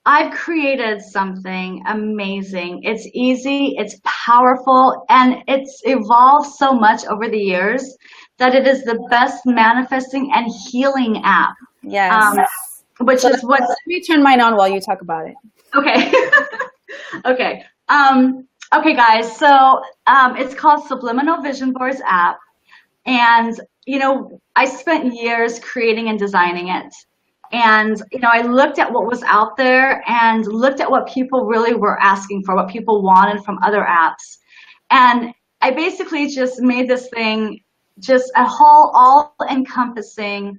I've created something amazing. It's easy, it's powerful, and it's evolved so much over the years that it is the best manifesting and healing app. Yes. Which is what. Let me turn mine on while you talk about it. Okay. Okay. Okay, guys. So it's called Subliminal Vision Boards app. And, you know, I spent years creating and designing it. And, I looked at what was out there and looked at what people really were asking for, what people wanted from other apps. And I basically just made this thing just a whole all-encompassing,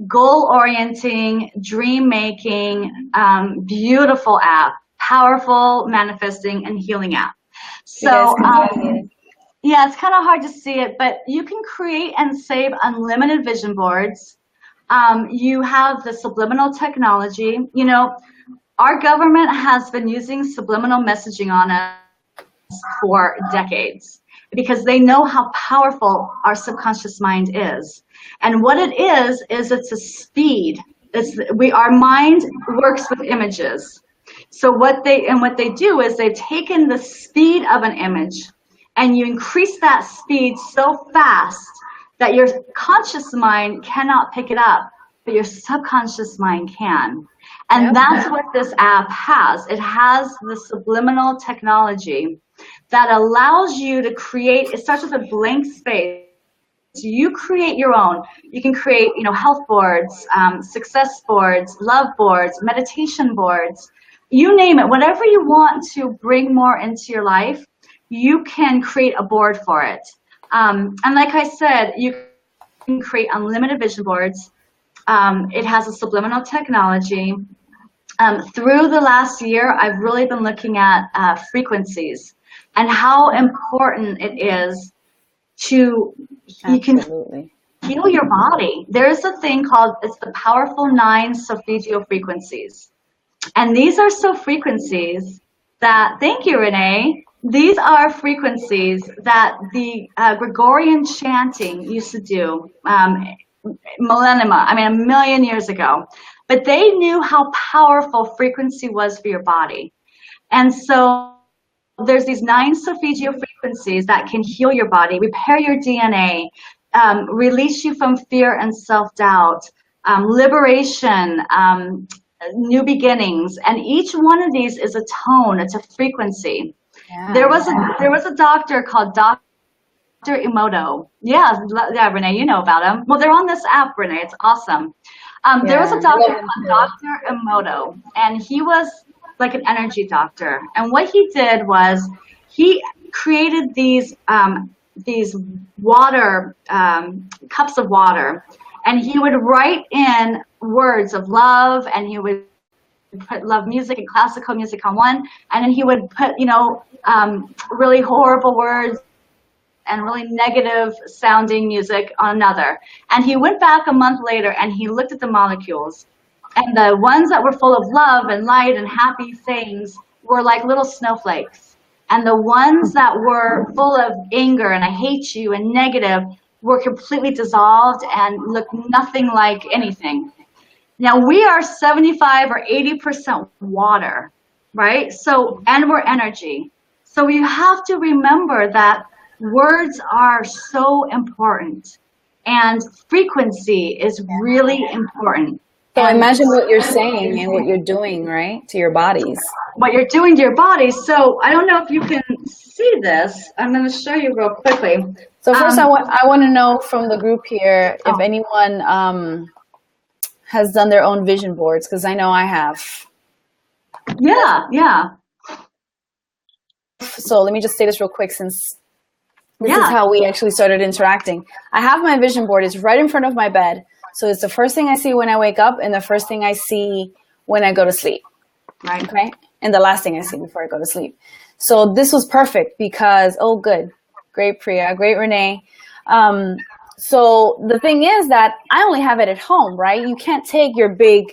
goal-orienting, dream-making, beautiful app, powerful manifesting and healing app. So, yeah, it's kind of hard to see it, but you can create and save unlimited vision boards. You have the subliminal technology. Our government has been using subliminal messaging on us for decades because they know how powerful our subconscious mind is. And what it is it's a speed. Our mind works with images. So what they do is they've taken the speed of an image and you increase that speed so fast that your conscious mind cannot pick it up, but your subconscious mind can. And that's what this app has. It has the subliminal technology that allows you to create. It starts with a blank space. So you create your own. You can create, health boards, success boards, love boards, meditation boards, you name it. Whatever you want to bring more into your life, you can create a board for it. And like I said, you can create unlimited vision boards. It has a subliminal technology. Through the last year, I've really been looking at frequencies and how important it is to, you can heal your body. There's a thing called, it's the powerful 9 solfeggio frequencies. And these are frequencies that, thank you, Renee, these are frequencies that the Gregorian chanting used to do millennia, a million years ago. But they knew how powerful frequency was for your body. And so there's these 9 solfeggio frequencies that can heal your body, repair your DNA, release you from fear and self-doubt, liberation, new beginnings. And each one of these is a tone, it's a frequency. Yeah. There was a doctor called Dr. Emoto. Yeah, Renee, you know about him. Well, they're on this app, Renee. It's awesome. There was a doctor called Dr. Emoto, and he was like an energy doctor. And what he did was he created these water cups of water, and he would write in words of love, and he would put love music and classical music on one, and then he would put really horrible words and really negative sounding music on another. And he went back a month later and he looked at the molecules, and the ones that were full of love and light and happy things were like little snowflakes, and the ones that were full of anger and I hate you and negative were completely dissolved and looked nothing like anything. Now we are 75 or 80% water, right? So, and we're energy. So you have to remember that words are so important, and frequency is really important. So imagine what you're saying and what you're doing, right, to your bodies. What you're doing to your bodies. So I don't know if you can see this. I'm going to show you real quickly. So first I want to know from the group here if anyone has done their own vision boards, because I know I have. Yeah. So let me just say this real quick, since this is how we actually started interacting. I have my vision board. It's right in front of my bed. So it's the first thing I see when I wake up and the first thing I see when I go to sleep. Right. Okay. And the last thing I see before I go to sleep. So this was perfect because, oh, good. Great, Priya. Great, Renee. So the thing is that I only have it at home, right? You can't take your big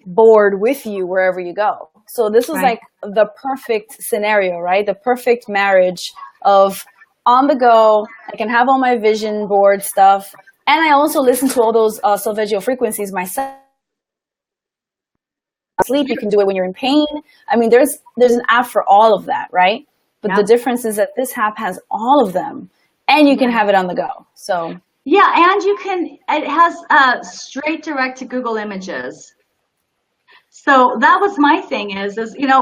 board with you wherever you go. So this was like the perfect scenario, right? The perfect marriage of on the go. I can have all my vision board stuff. And I also listen to all those solfeggio frequencies myself. Sleep, you can do it when you're in pain. I mean, there's an app for all of that, right? But the difference is that this app has all of them, and you can have it on the go. So yeah, and it has straight direct to Google Images. So that was my thing is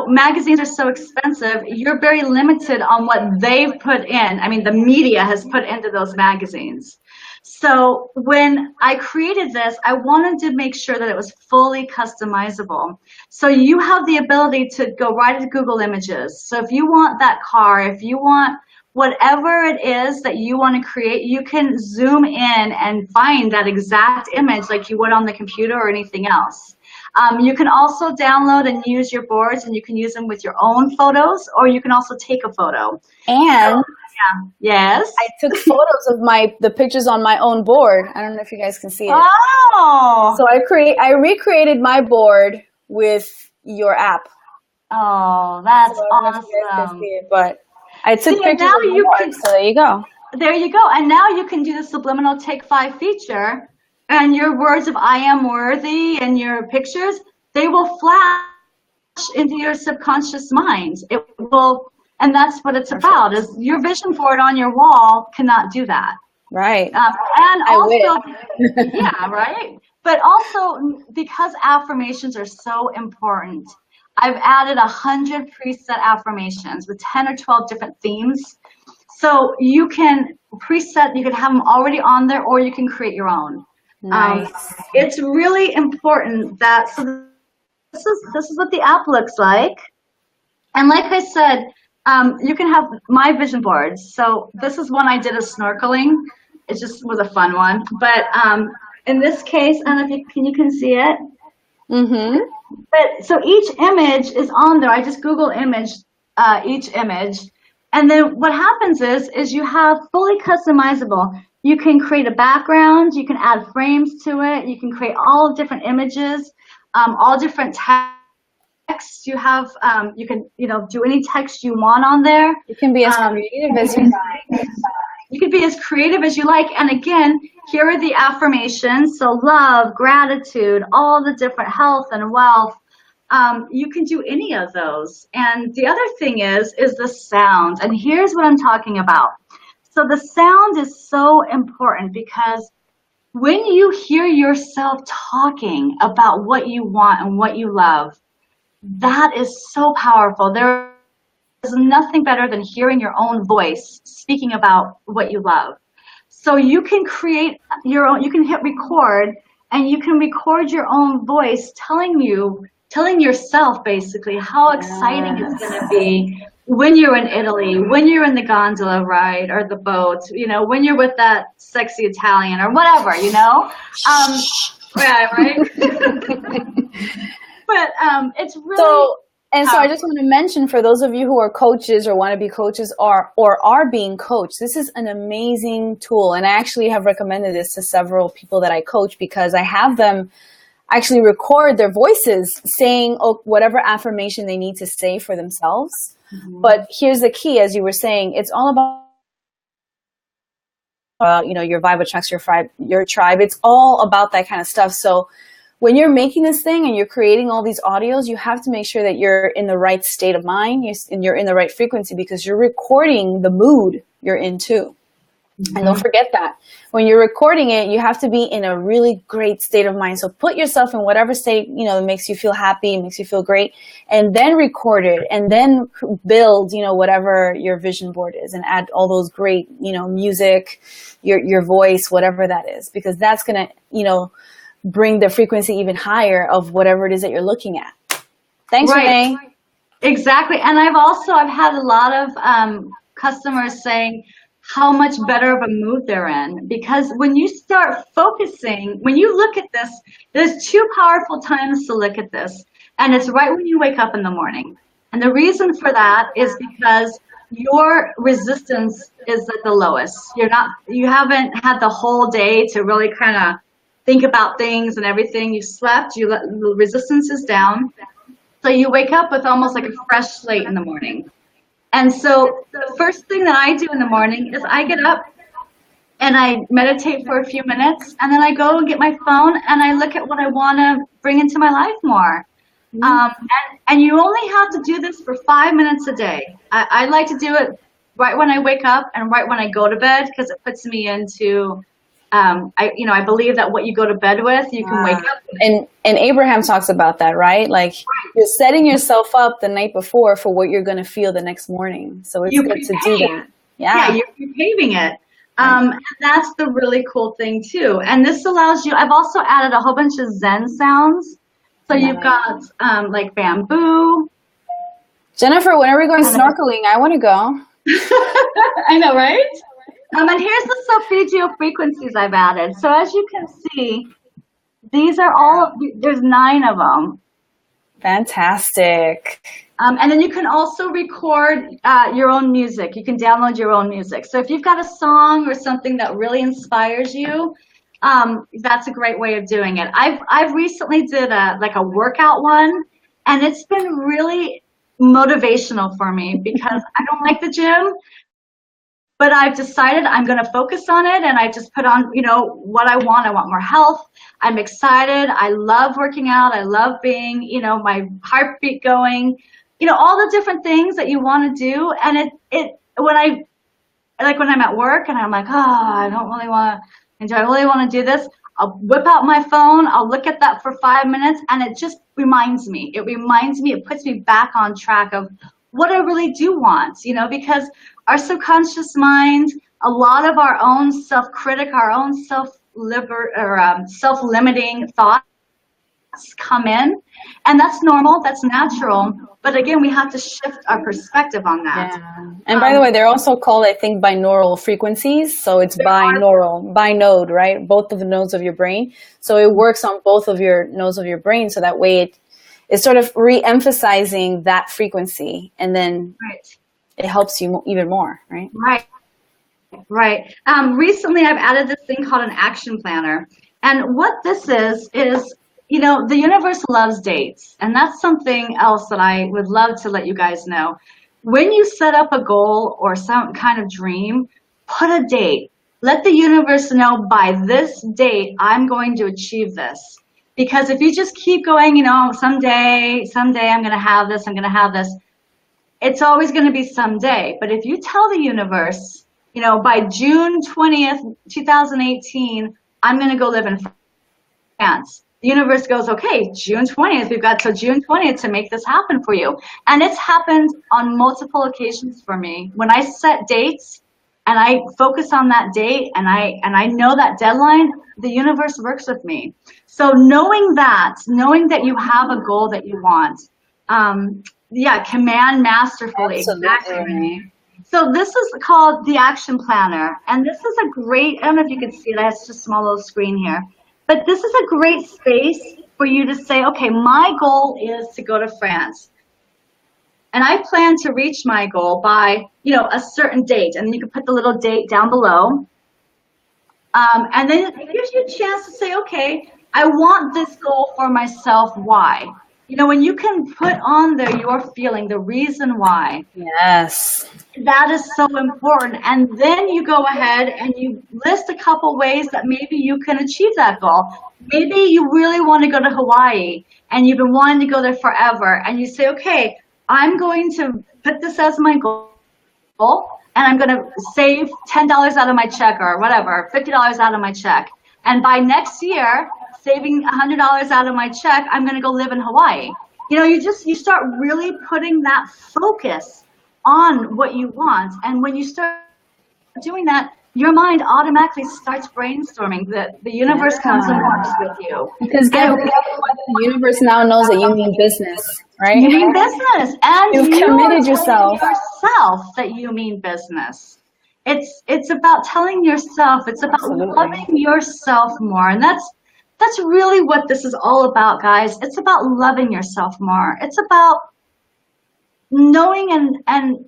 magazines are so expensive. You're very limited on what they've put in. I mean, the media has put into those magazines. So when I created this, I wanted to make sure that it was fully customizable. So you have the ability to go right into Google Images. So if you want that car, if you want whatever it is that you want to create, you can zoom in and find that exact image like you would on the computer or anything else. You can also download and use your boards, and you can use them with your own photos, or you can also take a photo. And yes, I took photos of the pictures on my own board. I don't know if you guys can see it. Oh, So I recreated my board with your app. Oh, that's so I don't know if you guys can awesome. see it, but I took See, and pictures now of my you board, can, so there you go. there you go. And now you can do the subliminal take 5 feature, and your words of I am worthy and your pictures, they will flash into your subconscious mind. It will, and that's what it's about, is your vision board on your wall cannot do that. Right. And also, yeah, right? But also, because affirmations are so important, I've added 100 preset affirmations with 10 or 12 different themes. So you can preset, you can have them already on there, or you can create your own. Nice. It's really important that, so this is what the app looks like. And like I said, you can have my vision boards. So this is one I did of snorkeling. It just was a fun one. But in this case, I don't know if you can see it. Mm-hmm. But so each image is on there. I just Google each image. And then what happens is you have fully customizable. You can create a background. You can add frames to it. You can create all different images, all different text. You have, you can, do any text you want on there. You can be as creative as you like. You can be as creative as you like. And again, here are the affirmations. So love, gratitude, all the different health and wealth. You can do any of those. And the other thing is the sound. And here's what I'm talking about. So the sound is so important, because when you hear yourself talking about what you want and what you love, that is so powerful. There is nothing better than hearing your own voice speaking about what you love. So you can create your own, you can hit record, and you can record your own voice telling yourself basically how exciting it's going to be when you're in Italy, when you're in the gondola ride or the boat, when you're with that sexy Italian or whatever, yeah, right? But it's really... So I just want to mention, for those of you who are coaches or want to be coaches or are being coached, this is an amazing tool. And I actually have recommended this to several people that I coach, because I have them actually record their voices saying whatever affirmation they need to say for themselves. Mm-hmm. But here's the key, as you were saying, it's all about, your vibe attracts your tribe. It's all about that kind of stuff. So when you're making this thing and you're creating all these audios, you have to make sure that you're in the right state of mind and you're in the right frequency, because you're recording the mood you're in too. Mm-hmm. And don't forget that. When you're recording it, you have to be in a really great state of mind. So put yourself in whatever state, that makes you feel happy, makes you feel great, and then record it, and then build, whatever your vision board is, and add all those great, music, your voice, whatever that is, because that's going to, bring the frequency even higher of whatever it is that you're looking at. Thanks, right. Renee. Exactly. And I've had a lot of customers saying how much better of a mood they're in, because when you start focusing, when you look at this, there's 2 powerful times to look at this, and it's right when you wake up in the morning. And the reason for that is because your resistance is at the lowest. You haven't had the whole day to really kind of think about things and everything. You slept, the resistance is down. So you wake up with almost like a fresh slate in the morning. And so the first thing that I do in the morning is I get up and I meditate for a few minutes, and then I go and get my phone and I look at what I want to bring into my life more. Mm-hmm. And you only have to do this for 5 minutes a day. I like to do it right when I wake up and right when I go to bed, because it puts me into... I believe that what you go to bed with, you can wake up with. And Abraham talks about that, right? Like, you're setting yourself up the night before for what you're going to feel the next morning. So it's good to do that. Yeah, you're paving it. And that's the really cool thing too. And this allows you, I've also added a whole bunch of Zen sounds. So you've got like bamboo. Jennifer, when are we going snorkeling? I want to go. I know, right? And here's the solfeggio frequencies I've added. So as you can see, these are all, there's 9 of them. Fantastic. And then you can also record your own music. You can download your own music. So if you've got a song or something that really inspires you, that's a great way of doing it. I've recently did a workout one, and it's been really motivational for me because I don't like the gym, but I've decided I'm going to focus on it, and I just put on, you know, what I want. I want more health. I'm excited. I love working out. I love being, you know, my heartbeat going, you know, all the different things that you want to do. And when I'm at work and I'm like, oh, I don't really want to, do I really want to do this? I'll whip out my phone. I'll look at that for 5 minutes, and it just reminds me. It puts me back on track of what I really do want, you know, because our subconscious mind, a lot of our own self-critic, our own self-limiting thoughts come in, and that's normal, that's natural. But again, we have to shift our perspective on that. Yeah. And by the way, they're also called, I think, binaural frequencies. So it's binaural, binode, right? Both of the nodes of your brain. So it works on both of your nodes of your brain. So that way it's sort of re-emphasizing that frequency, and then it helps you even more, right? Right. Recently, I've added this thing called an action planner. And what this is, you know, the universe loves dates. And that's something else that I would love to let you guys know. When you set up a goal or some kind of dream, put a date. Let the universe know by this date, I'm going to achieve this. Because if you just keep going, you know, someday I'm going to have this, it's always going to be someday. But if you tell the universe, you know, by June 20th, 2018, I'm going to go live in France. The universe goes, okay, June 20th, we've got till June 20th to make this happen for you. And it's happened on multiple occasions for me. When I set dates and I focus on that date and I know that deadline, the universe works with me. So knowing that you have a goal that you want, command masterfully. Exactly. So this is called the Action Planner. And this is a great, I don't know if you can see it, I have such a small little screen here. But this is a great space for you to say, okay, my goal is to go to France. And I plan to reach my goal by, you know, a certain date. And then you can put the little date down below. And then it gives you a chance to say, okay, I want this goal for myself. Why? You know, when you can put on there your feeling, the reason why. Yes. That is so important. And then you go ahead and you list a couple ways that maybe you can achieve that goal. Maybe you really want to go to Hawaii and you've been wanting to go there forever. And you say, okay, I'm going to put this as my goal, and I'm going to save $10 out of my check or whatever, $50 out of my check. And by next year, saving $100 out of my check, I'm going to go live in Hawaii. You know, you start really putting that focus on what you want. And when you start doing that, your mind automatically starts brainstorming. The universe comes and works with you. Because the universe now knows that you mean business, right? You mean business. And you've committed yourself that you mean business. It's about telling yourself, it's about loving yourself more. And that's really what this is all about, guys. It's about loving yourself more. It's about knowing and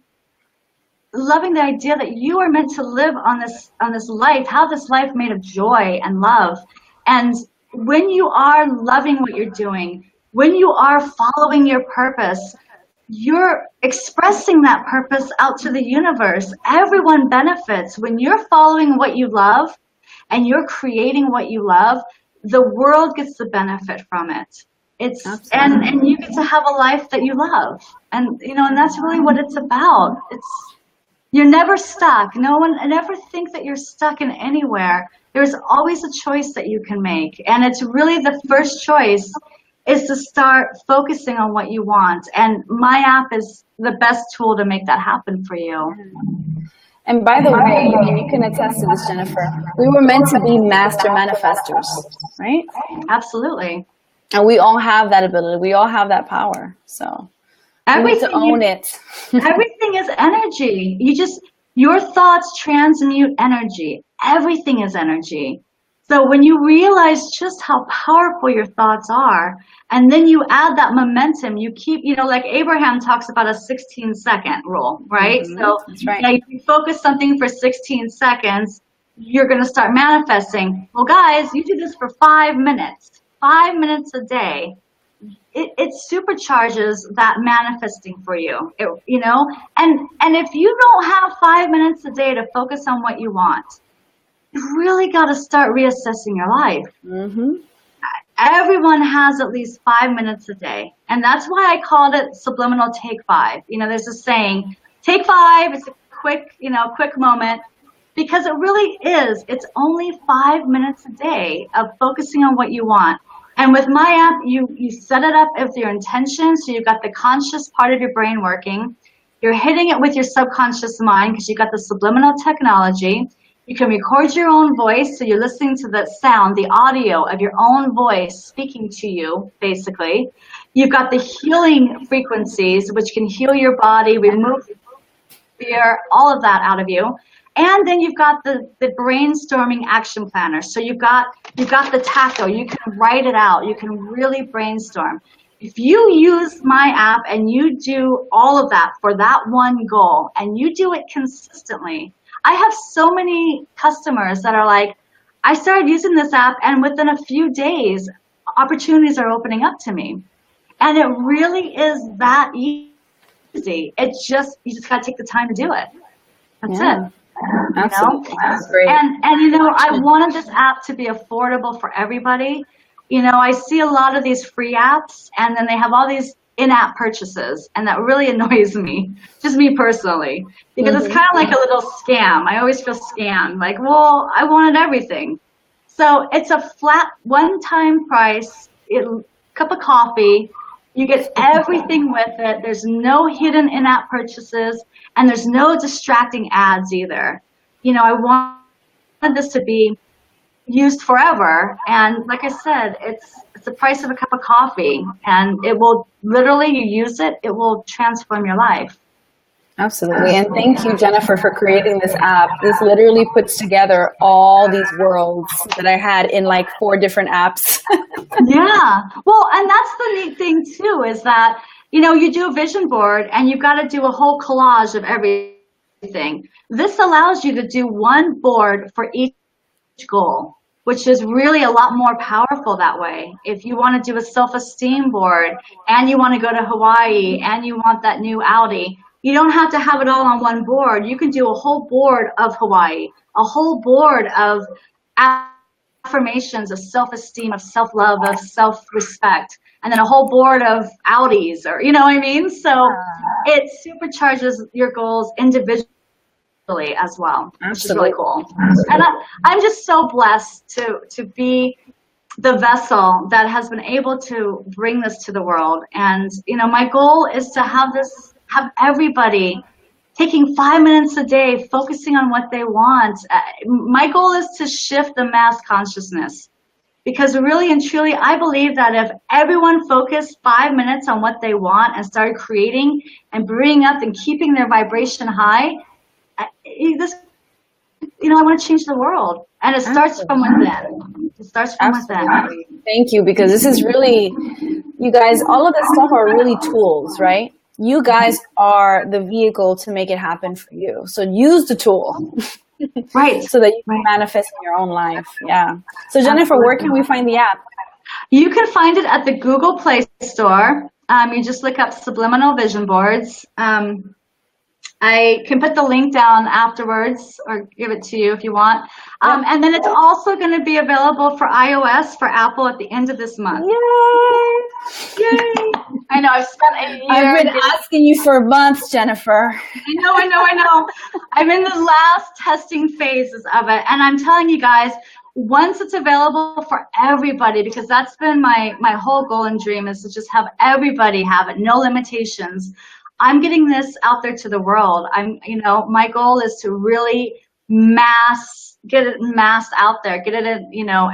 loving the idea that you are meant to live on this life, have this life made of joy and love. And when you are loving what you're doing, when you are following your purpose, you're expressing that purpose out to the universe. Everyone benefits. When you're following what you love and you're creating what you love, the world gets the benefit from it. And you get to have a life that you love. And you know, and that's really what it's about. You're never stuck. No one, never think that you're stuck in anywhere. There's always a choice that you can make. And it's really the first choice is to start focusing on what you want. And my app is the best tool to make that happen for you. And by the way, and you can attest to this, Jennifer, we were meant to be master manifestors, right? Absolutely. And we all have that ability. We all have that power. So we need to own it. Everything is energy. Your thoughts transmute energy. Everything is energy. So when you realize just how powerful your thoughts are, and then you add that momentum, you keep, like Abraham talks about a 16-second rule, right? Mm-hmm. So that's right. if you focus something for 16 seconds, you're going to start manifesting. Well, guys, you do this for 5 minutes, 5 minutes a day. It supercharges that manifesting for you, and if you don't have 5 minutes a day to focus on what you want, you really got to start reassessing your life. Mm-hmm. Everyone has at least 5 minutes a day, and that's why I called it subliminal take 5. There's a saying, take 5. It's a quick moment, because it really is. It's only 5 minutes a day of focusing on what you want. And with my app, you set it up with your intention, so you've got the conscious part of your brain working. You're hitting it with your subconscious mind because you've got the subliminal technology. You can record your own voice, so you're listening to the sound, the audio of your own voice speaking to you, basically. You've got the healing frequencies, which can heal your body, remove fear, all of that out of you. And then you've got the brainstorming action planner. So you've got the tactile. You can write it out. You can really brainstorm. If you use my app and you do all of that for that one goal, and you do it consistently, I have so many customers that are like, I started using this app, and within a few days, opportunities are opening up to me. And it really is that easy. You just got to take the time to do it. That's it. Absolutely. That's great. And I wanted this app to be affordable for everybody. I see a lot of these free apps, and then they have all these in-app purchases, and that really annoys me, just me personally, because it's kind of like a little scam. I always feel scammed, like, well, I wanted everything. So it's a flat one-time price, cup of coffee, you get everything with it. There's no hidden in-app purchases, and there's no distracting ads either. I wanted this to be used forever, and like I said, it's the price of a cup of coffee, and it will literally, you use it, it will transform your life. Absolutely. And thank you, Jennifer, for creating this app. This literally puts together all these worlds that I had in like 4 different apps. Yeah. Well, and that's the neat thing too, is that, you do a vision board and you've got to do a whole collage of everything. This allows you to do one board for each goal, which is really a lot more powerful that way. If you want to do a self-esteem board, and you want to go to Hawaii, and you want that new Audi, you don't have to have it all on one board. You can do a whole board of Hawaii, a whole board of affirmations of self-esteem, of self-love, of self-respect, and then a whole board of Audis, or you know what I mean? So it supercharges your goals individually as well, which is really cool. And I'm just so blessed to be the vessel that has been able to bring this to the world. And my goal is to have everybody taking 5 minutes a day, focusing on what they want. My goal is to shift the mass consciousness, because really and truly, I believe that if everyone focused 5 minutes on what they want and started creating and bringing up and keeping their vibration high, I want to change the world. And it starts from within. It starts from within. Thank you, because this is really, you guys, all of this stuff are really tools, right? You guys are the vehicle to make it happen for you. So use the tool. Right. So that you can manifest in your own life. Yeah. So Jennifer, where can we find the app? You can find it at the Google Play Store. You just look up Subliminal Vision Boards. I can put the link down afterwards or give it to you if you want. And then it's also going to be available for iOS, for Apple at the end of this month. Yay! Yay! I know, I've spent a year. I've been asking you for months, Jennifer. I know. I'm in the last testing phases of it. And I'm telling you guys, once it's available for everybody, because that's been my whole goal and dream, is to just have everybody have it, no limitations. I'm getting this out there to the world. My goal is to really get it massed out there, get it,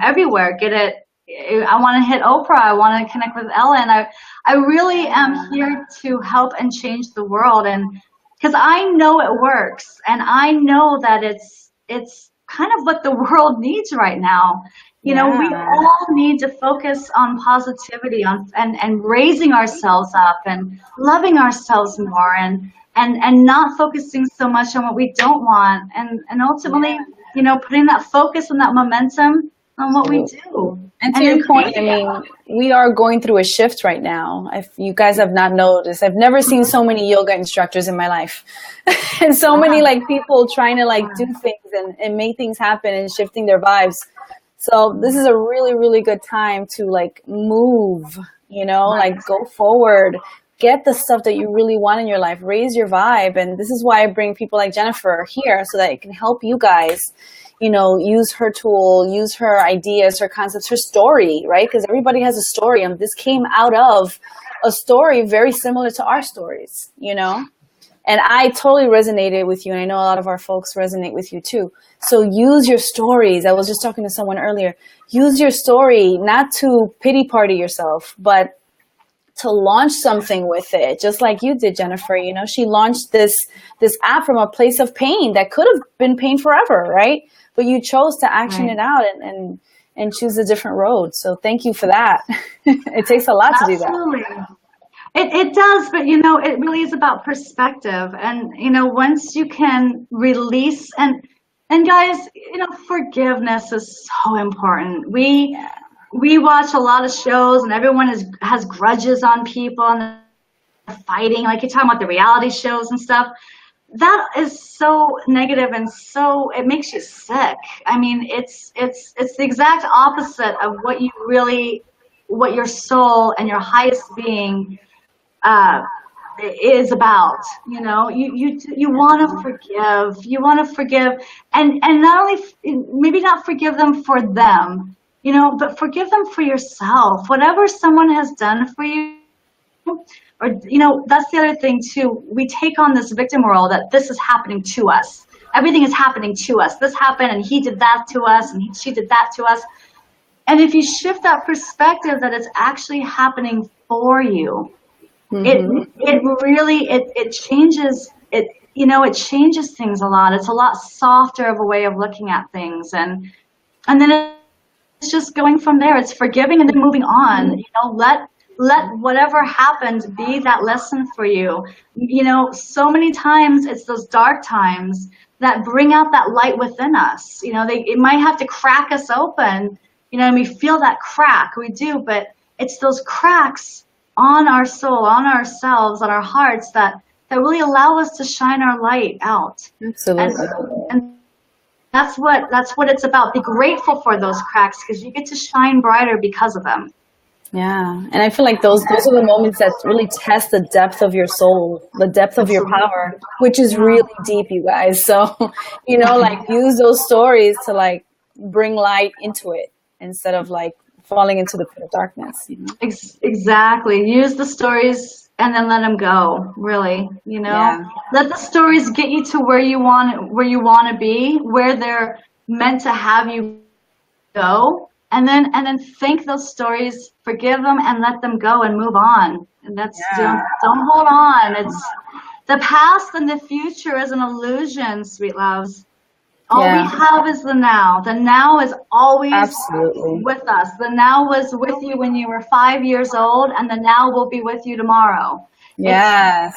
everywhere, get it. I want to hit Oprah. I want to connect with Ellen. I really am here to help and change the world. And because I know it works, and I know that it's kind of what the world needs right now. We all need to focus on positivity, and raising ourselves up and loving ourselves more, and not focusing so much on what we don't want, and ultimately, putting that focus and that momentum on what we do. And to your point, I mean, we are going through a shift right now. If you guys have not noticed, I've never seen so many yoga instructors in my life, and so many people trying to do things and make things happen and shifting their vibes. So this is a really, really good time to move, go forward, get the stuff that you really want in your life, raise your vibe. And this is why I bring people like Jennifer here, so that it can help you guys, use her tool, use her ideas, her concepts, her story, right? Because everybody has a story, and this came out of a story very similar to our stories, And I totally resonated with you, and I know a lot of our folks resonate with you too. So use your stories. I was just talking to someone earlier. Use your story, not to pity party yourself, but to launch something with it, just like you did, Jennifer. She launched this app from a place of pain that could have been pain forever, right? But you chose to action it out and choose a different road. So thank you for that. It takes a lot to do that. Absolutely. It does, but it really is about perspective. And once you can release, and guys, forgiveness is so important. We watch a lot of shows, and everyone has grudges on people, and they're fighting, like you're talking about the reality shows and stuff. That is so negative, and so it makes you sick. I mean, it's the exact opposite of what your soul and your highest being is about. You want to forgive, and not only maybe not forgive them for them, but forgive them for yourself. Whatever someone has done for you, or that's the other thing too. We take on this victim role that this is happening to us. Everything is happening to us. This happened, and he did that to us, and she did that to us. And if you shift that perspective that it's actually happening for you, it really changes it. It changes things a lot. It's a lot softer of a way of looking at things, and then it's just going from there. It's forgiving and then moving on. Let whatever happened be that lesson for you. So many times it's those dark times that bring out that light within us. It might have to crack us open, and we feel that crack. We do, but it's those cracks on our soul, on ourselves, on our hearts that really allow us to shine our light out. Absolutely. And that's what it's about. Be grateful for those cracks, because you get to shine brighter because of them. Yeah, and I feel like those are the moments that really test the depth of your soul, the depth of your power, which is really deep, you guys. So, use those stories to bring light into it instead of falling into the pit of darkness. Exactly. Use the stories and then let them go. Really, let the stories get you to where you want to be, where they're meant to have you go. And then thank those stories, forgive them, and let them go and move on. And don't hold on. It's the past and the future is an illusion, sweet loves. All we have is the now. The now is always with us. The now was with you when you were 5 years old, and the now will be with you tomorrow. Yes.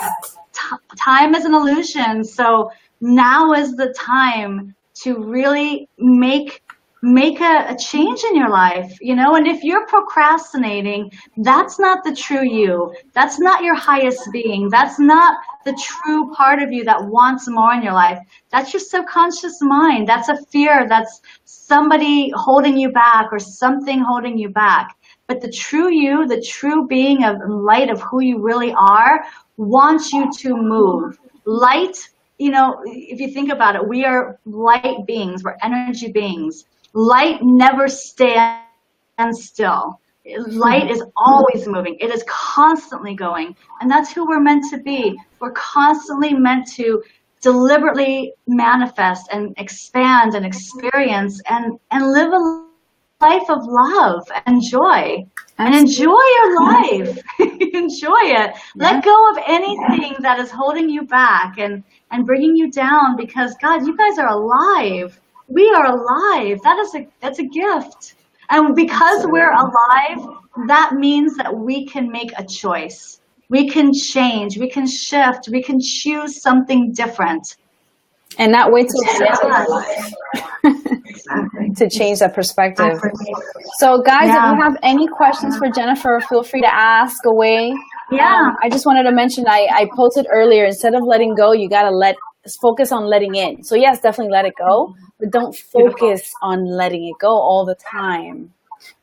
Time is an illusion. So now is the time to really make a change in your life, and if you're procrastinating, that's not the true you. That's not your highest being. That's not the true part of you that wants more in your life. That's your subconscious mind. That's a fear. That's somebody holding you back or something holding you back. But the true you, the true being of light of who you really are, wants you to move. Light, if you think about it, we are light beings. We're energy beings. Light never stands still. Light is always moving. It is constantly going. And that's who we're meant to be. We're constantly meant to deliberately manifest and expand and experience and live a life of love and joy. And enjoy your life. Enjoy it. Let go of anything that is holding you back and bringing you down, because God, you guys are alive. We are alive. That's a gift. And because we're alive, that means that we can make a choice. We can change, we can shift, we can choose something different. And not wait till the end of your life to change that perspective. So guys, if you have any questions for Jennifer, feel free to ask away. Yeah. I just wanted to mention, I posted earlier, instead of letting go, you got to focus on letting in. So yes, definitely let it go, but don't focus on letting it go all the time.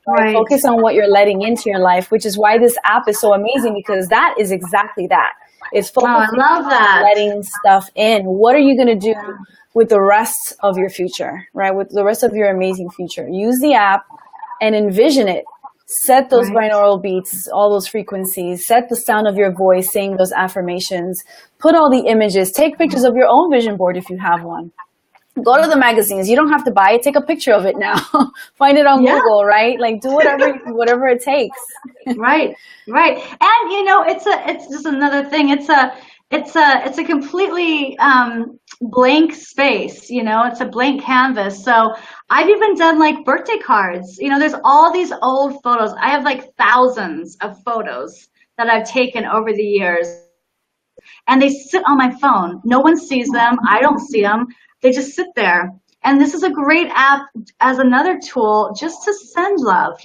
Right. Focus on what you're letting into your life, which is why this app is so amazing, because that is exactly that. It's focusing on letting stuff in. What are you going to do with the rest of your future, right? With the rest of your amazing future. Use the app and envision it. Set those binaural beats, all those frequencies. Set the sound of your voice saying those affirmations. Put all the images. Take pictures of your own vision board if you have one. Go to the magazines. You don't have to buy it. Take a picture of it now. Find it on Google, right? Like, do whatever it takes. Right. And it's just another thing. It's a completely blank space. It's a blank canvas. So I've even done like birthday cards. There's all these old photos. I have like thousands of photos that I've taken over the years, and they sit on my phone. No one sees them. I don't see them. They just sit there. And this is a great app as another tool just to send love.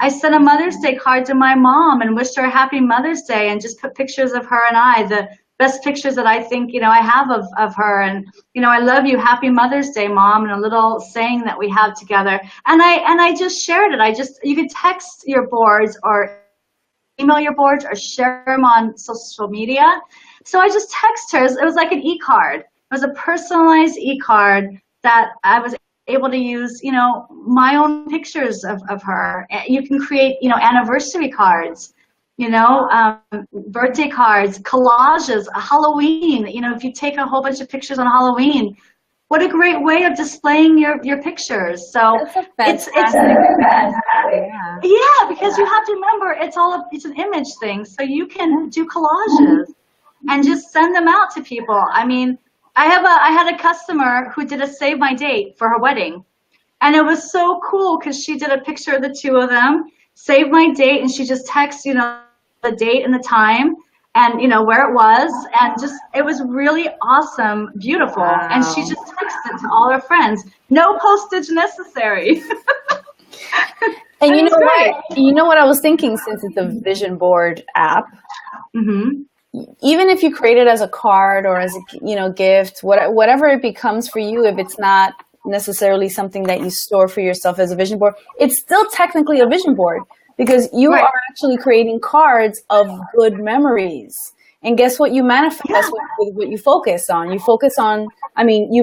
I sent a Mother's Day card to my mom and wished her a happy Mother's Day, and just put pictures of her and I, the best pictures that I think, I have of her. And, I love you. Happy Mother's Day, Mom, and a little saying that we have together. And I just shared it. You could text your boards or email your boards or share them on social media. So I just text her. It was like an e-card. It was a personalized e-card that I was able to use, my own pictures of her. You can create, anniversary cards, birthday cards, collages, Halloween. If you take a whole bunch of pictures on Halloween, what a great way of displaying your pictures. So it's because you have to remember it's an image thing. So you can do collages and just send them out to people. I mean, I had a customer who did a save my date for her wedding, and it was so cool because she did a picture of the two of them, save my date, and she just texts, the date and the time and, where it was, and just, it was really awesome, beautiful. Wow. And she just texted to all her friends. No postage necessary. And you know what I was thinking, since it's a vision board app, even if you create it as a card or as a gift, whatever it becomes for you, if it's not necessarily something that you store for yourself as a vision board, it's still technically a vision board, because you are actually creating cards of good memories. And guess what? You manifest with what you focus on. You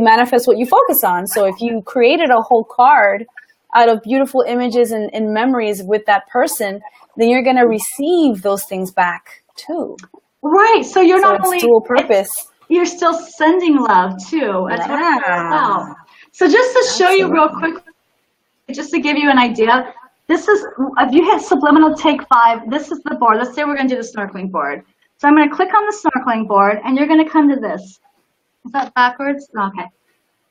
manifest what you focus on. So if you created a whole card out of beautiful images and memories with that person, then you're going to receive those things back too. Right. So you're not only dual purpose. You're still sending love too. That's what it's about. So just to show you real quick, just to give you an idea, this is, if you hit Subliminal Take 5, this is the board. Let's say we're going to do the snorkeling board. So I'm going to click on the snorkeling board, and you're going to come to this. Is that backwards? Okay.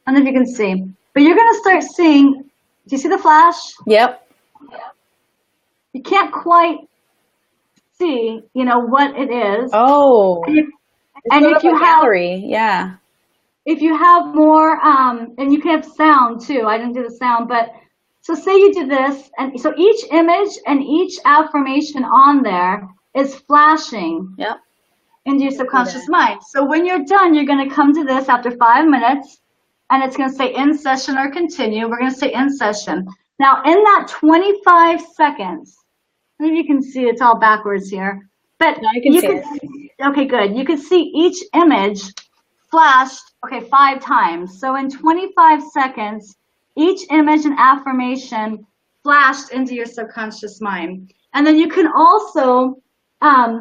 I don't know if you can see. But you're going to start seeing, do you see the flash? Yep. You can't quite see, what it is. Oh. And if you have gallery, if you have more, and you can have sound too. I didn't do the sound, but so say you do this, and so each image and each affirmation on there is flashing into your subconscious mind. So when you're done, you're going to come to this after 5 minutes, and it's going to say in session or continue. We're going to say in session. Now, in that 25 seconds, maybe you can see it's all backwards here, but no, you can see it. Okay, good. You can see each image flashed, 5 times. So in 25 seconds, each image and affirmation flashed into your subconscious mind. And then you can also, I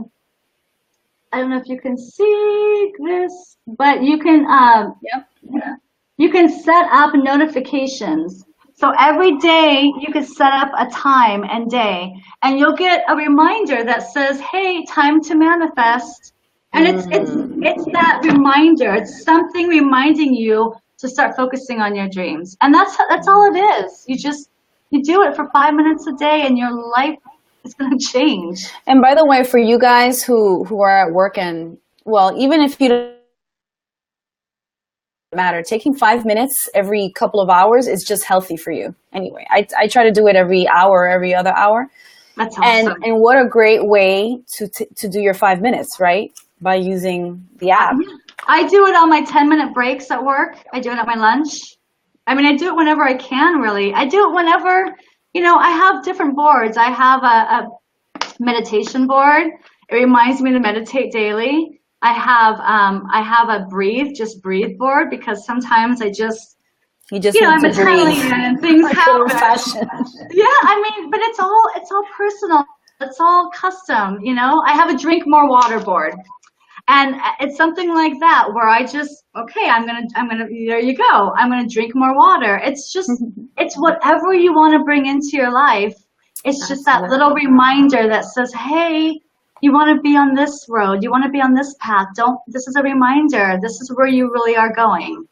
don't know if you can see this, but you can, you can set up notifications. So every day you can set up a time and day, and you'll get a reminder that says, hey, time to manifest. And it's that reminder. It's something reminding you to start focusing on your dreams. And that's all it is. You do it for 5 minutes a day and your life is going to change. And by the way, for you guys who are at work, and well, even if you don't matter, taking 5 minutes every couple of hours is just healthy for you. Anyway, I try to do it every hour, every other hour. That's awesome. And what a great way to do your 5 minutes, right? By using the app. I do it on my 10-minute breaks at work. I do it at my lunch. I mean, I do it whenever I can, really. I do it whenever, I have different boards. I have a meditation board. It reminds me to meditate daily. I have a just breathe board, because sometimes I'm Italian and things happen. Yeah, I mean, but it's all personal. It's all custom, I have a drink more water board. And it's something like that where I just, okay, I'm gonna, there you go. I'm gonna drink more water. It's just, it's whatever you want to bring into your life. It's just that little reminder that says, hey, you want to be on this road. You want to be on this path. This is a reminder. This is where you really are going.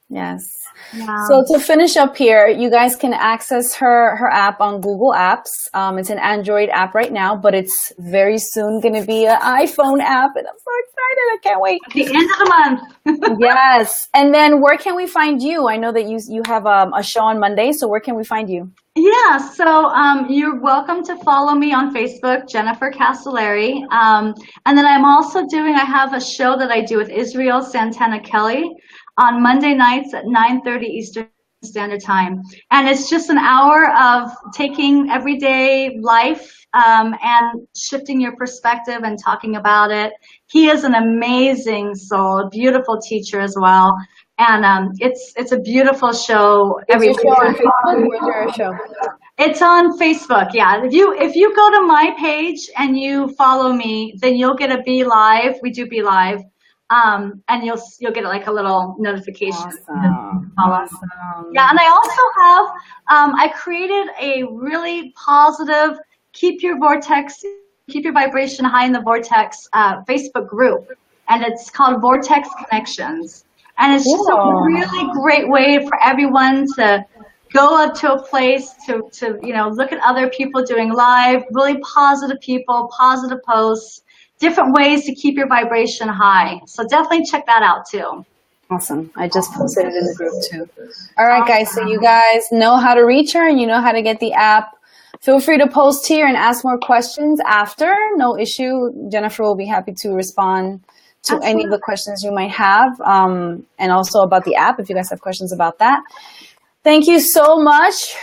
Yes. Yeah. So to finish up here, you guys can access her app on Google Apps. It's an Android app right now, but it's very soon going to be an iPhone app, and I'm so excited. I can't wait. At the end of the month. Yes. And then where can we find you? I know that you have a show on Monday, so where can we find you? Yeah, so you're welcome to follow me on Facebook, Jennifer Casolary. And then I have a show that I do with Israel Santana Kelly on Monday nights at 9:30 Eastern Standard Time. And it's just an hour of taking everyday life and shifting your perspective and talking about it. He is an amazing soul, a beautiful teacher as well. And it's a beautiful show. Is your show on Facebook? Where's your show? It's on Facebook, yeah. If you go to my page and you follow me, then you'll get a Be Live. We do Be Live. And you'll get like a little notification. Awesome. Yeah, and I also have I created a really positive keep your vibration high in the vortex Facebook group, and it's called Vortex Connections, and it's just a really great way for everyone to go up to a place to look at other people doing live, really positive people, positive posts, different ways to keep your vibration high. So definitely check that out too. Awesome. I just posted it in the group too. All right, guys. So you guys know how to reach her and you know how to get the app. Feel free to post here and ask more questions after. No issue. Jennifer will be happy to respond to any of the questions you might have, and also about the app if you guys have questions about that. Thank you so much.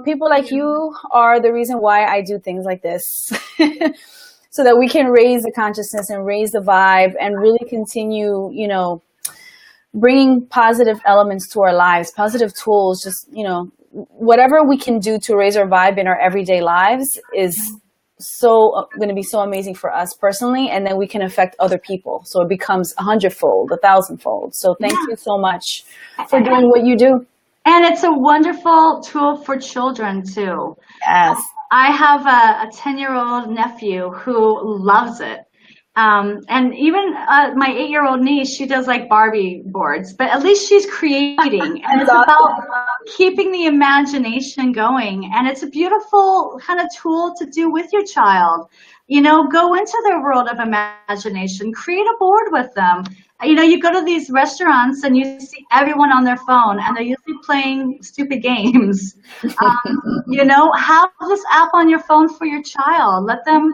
People like you are the reason why I do things like this. So that we can raise the consciousness and raise the vibe and really continue, bringing positive elements to our lives, positive tools, just, whatever we can do to raise our vibe in our everyday lives is going to be so amazing for us personally. And then we can affect other people. So it becomes 100-fold, 1,000-fold. So thank you so much for doing what you do. And it's a wonderful tool for children too. Yes. I have a 10-year-old nephew who loves it. And even my 8-year-old niece, she does like Barbie boards, but at least she's creating. And it's about keeping the imagination going. And it's a beautiful kind of tool to do with your child. Go into their world of imagination, create a board with them. You go to these restaurants and you see everyone on their phone and they're usually playing stupid games. Have this app on your phone for your child. Let them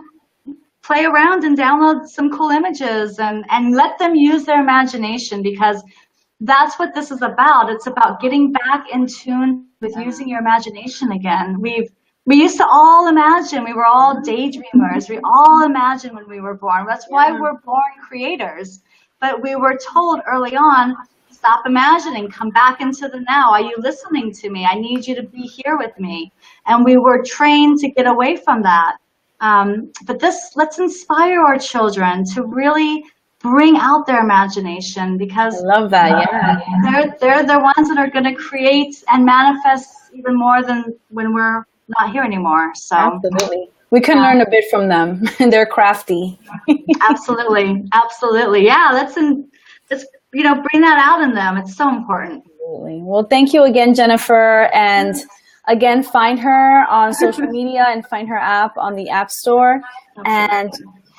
play around and download some cool images and let them use their imagination, because that's what this is about. It's about getting back in tune with using your imagination again. We used to all imagine. We were all daydreamers. We all imagined when we were born. That's why we're born creators. But we were told early on, stop imagining, come back into the now. Are you listening to me? I need you to be here with me. And we were trained to get away from that. But let's inspire our children to really bring out their imagination, because I love that. Yeah, they're the ones that are going to create and manifest even more than when we're not here anymore. So absolutely, we can learn a bit from them. They're crafty. Absolutely, absolutely. Yeah, let's bring that out in them. It's so important. Absolutely. Well, thank you again, Jennifer, and again, find her on social media and find her app on the App Store. Absolutely. And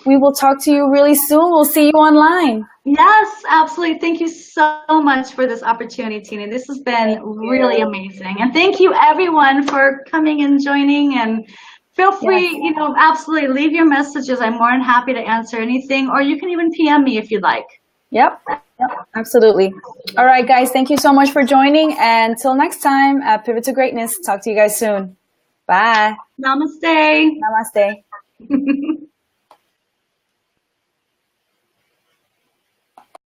we will talk to you really soon. We'll see you online. Yes, absolutely. Thank you so much for this opportunity, Teeny. This has been really amazing. And thank you, everyone, for coming and joining. And feel free, absolutely leave your messages. I'm more than happy to answer anything, or you can even PM me if you'd like. Yep, absolutely. All right, guys, thank you so much for joining. And until next time at Pivot to Greatness, talk to you guys soon. Bye. Namaste. Namaste.